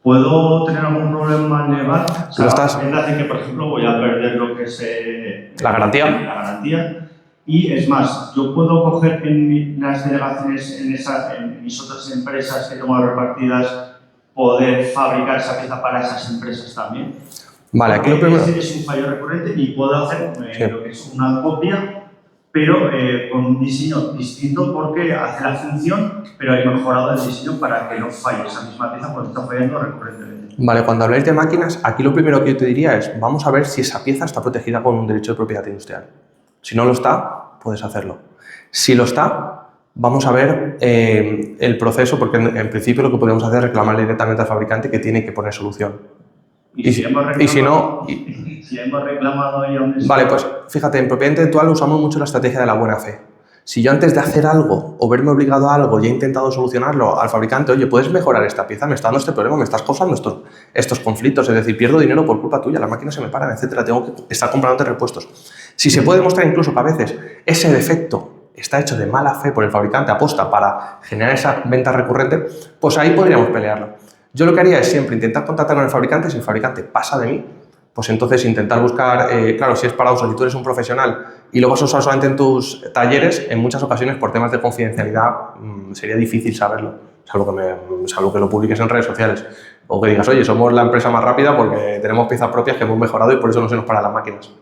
¿Puedo tener algún problema legal? O sea, es decir, que, por ejemplo, voy a perder lo que es la garantía. La garantía. Y es más, yo puedo coger en las delegaciones, en mis otras empresas que tengo repartidas, poder fabricar esa pieza para esas empresas también. Vale, aquí lo primero... Es un fallo recurrente y puedo hacer lo que es una copia, pero con un diseño distinto porque hace la función, pero he mejorado el diseño para que no falle esa misma pieza cuando está fallando recurrentemente. Vale, cuando habláis de máquinas, aquí lo primero que yo te diría es, vamos a ver si esa pieza está protegida con un derecho de propiedad industrial. Si no lo está, puedes hacerlo. Si lo está, vamos a ver el proceso, porque en principio lo que podemos hacer es reclamarle directamente al fabricante que tiene que poner solución. Y si no... Si hemos reclamado y aún Vale, pues fíjate, en propiedad intelectual usamos mucho la estrategia de la buena fe. Si yo antes de hacer algo o verme obligado a algo y he intentado solucionarlo al fabricante, oye, ¿puedes mejorar esta pieza? Me está dando este problema, me estás causando estos conflictos, es decir, pierdo dinero por culpa tuya, las máquinas se me paran, etcétera, tengo que estar comprándote repuestos. Si se puede demostrar incluso que a veces ese defecto está hecho de mala fe por el fabricante aposta para generar esa venta recurrente, pues ahí podríamos pelearlo. Yo lo que haría es siempre intentar contactar con el fabricante, si el fabricante pasa de mí, pues entonces intentar buscar, claro, si es para uso, si tú eres un profesional y lo vas a usar solamente en tus talleres, en muchas ocasiones por temas de confidencialidad sería difícil saberlo, salvo que lo publiques en redes sociales o que digas, oye, somos la empresa más rápida porque tenemos piezas propias que hemos mejorado y por eso no se nos paran las máquinas.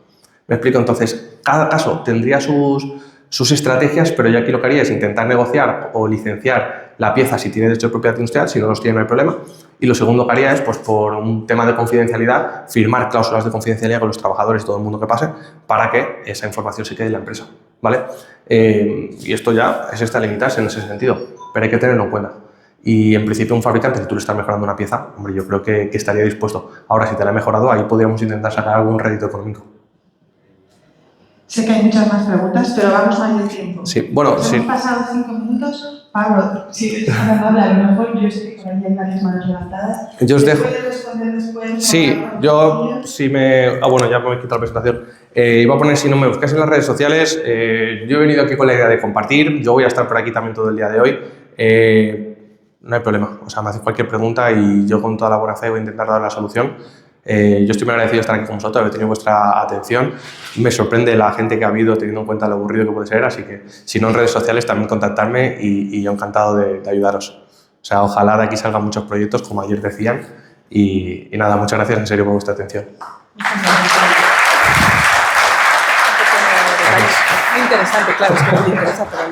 ¿Me explico? Entonces, cada caso tendría sus estrategias, pero yo aquí lo que haría es intentar negociar o licenciar la pieza si tiene derecho de propiedad industrial, si no los tiene no hay problema. Y lo segundo que haría es, pues por un tema de confidencialidad, firmar cláusulas de confidencialidad con los trabajadores y todo el mundo que pase para que esa información se quede en la empresa, ¿vale? Y esto ya es limitarse en ese sentido, pero hay que tenerlo en cuenta. Y en principio un fabricante, si tú le estás mejorando una pieza, hombre, yo creo que estaría dispuesto. Ahora, si te la he mejorado, ahí podríamos intentar sacar algún rédito económico. Sé que hay muchas más preguntas, pero vamos mal de tiempo. Sí, bueno, sí. Hemos pasado 5 minutos. Pablo, si quieres hablar, a lo mejor yo sé que por ahí hay varias manos levantadas. Yo os dejo. ¿Puedes responder después? Sí, yo si me... bueno, ya me he quitado la presentación. Iba a poner, si no me buscáis en las redes sociales, yo he venido aquí con la idea de compartir, yo voy a estar por aquí también todo el día de hoy. No hay problema, o sea, me hacéis cualquier pregunta y yo con toda la buena fe voy a intentar dar la solución. Yo estoy muy agradecido de estar aquí con vosotros, haber tenido vuestra atención. Me sorprende la gente que ha habido teniendo en cuenta lo aburrido que puede ser, así que si no en redes sociales también contactarme y yo encantado de ayudaros. O sea, ojalá de aquí salgan muchos proyectos, como ayer decían, y nada, muchas gracias en serio por vuestra atención. Muy interesante, claro, es que no me interesa, pero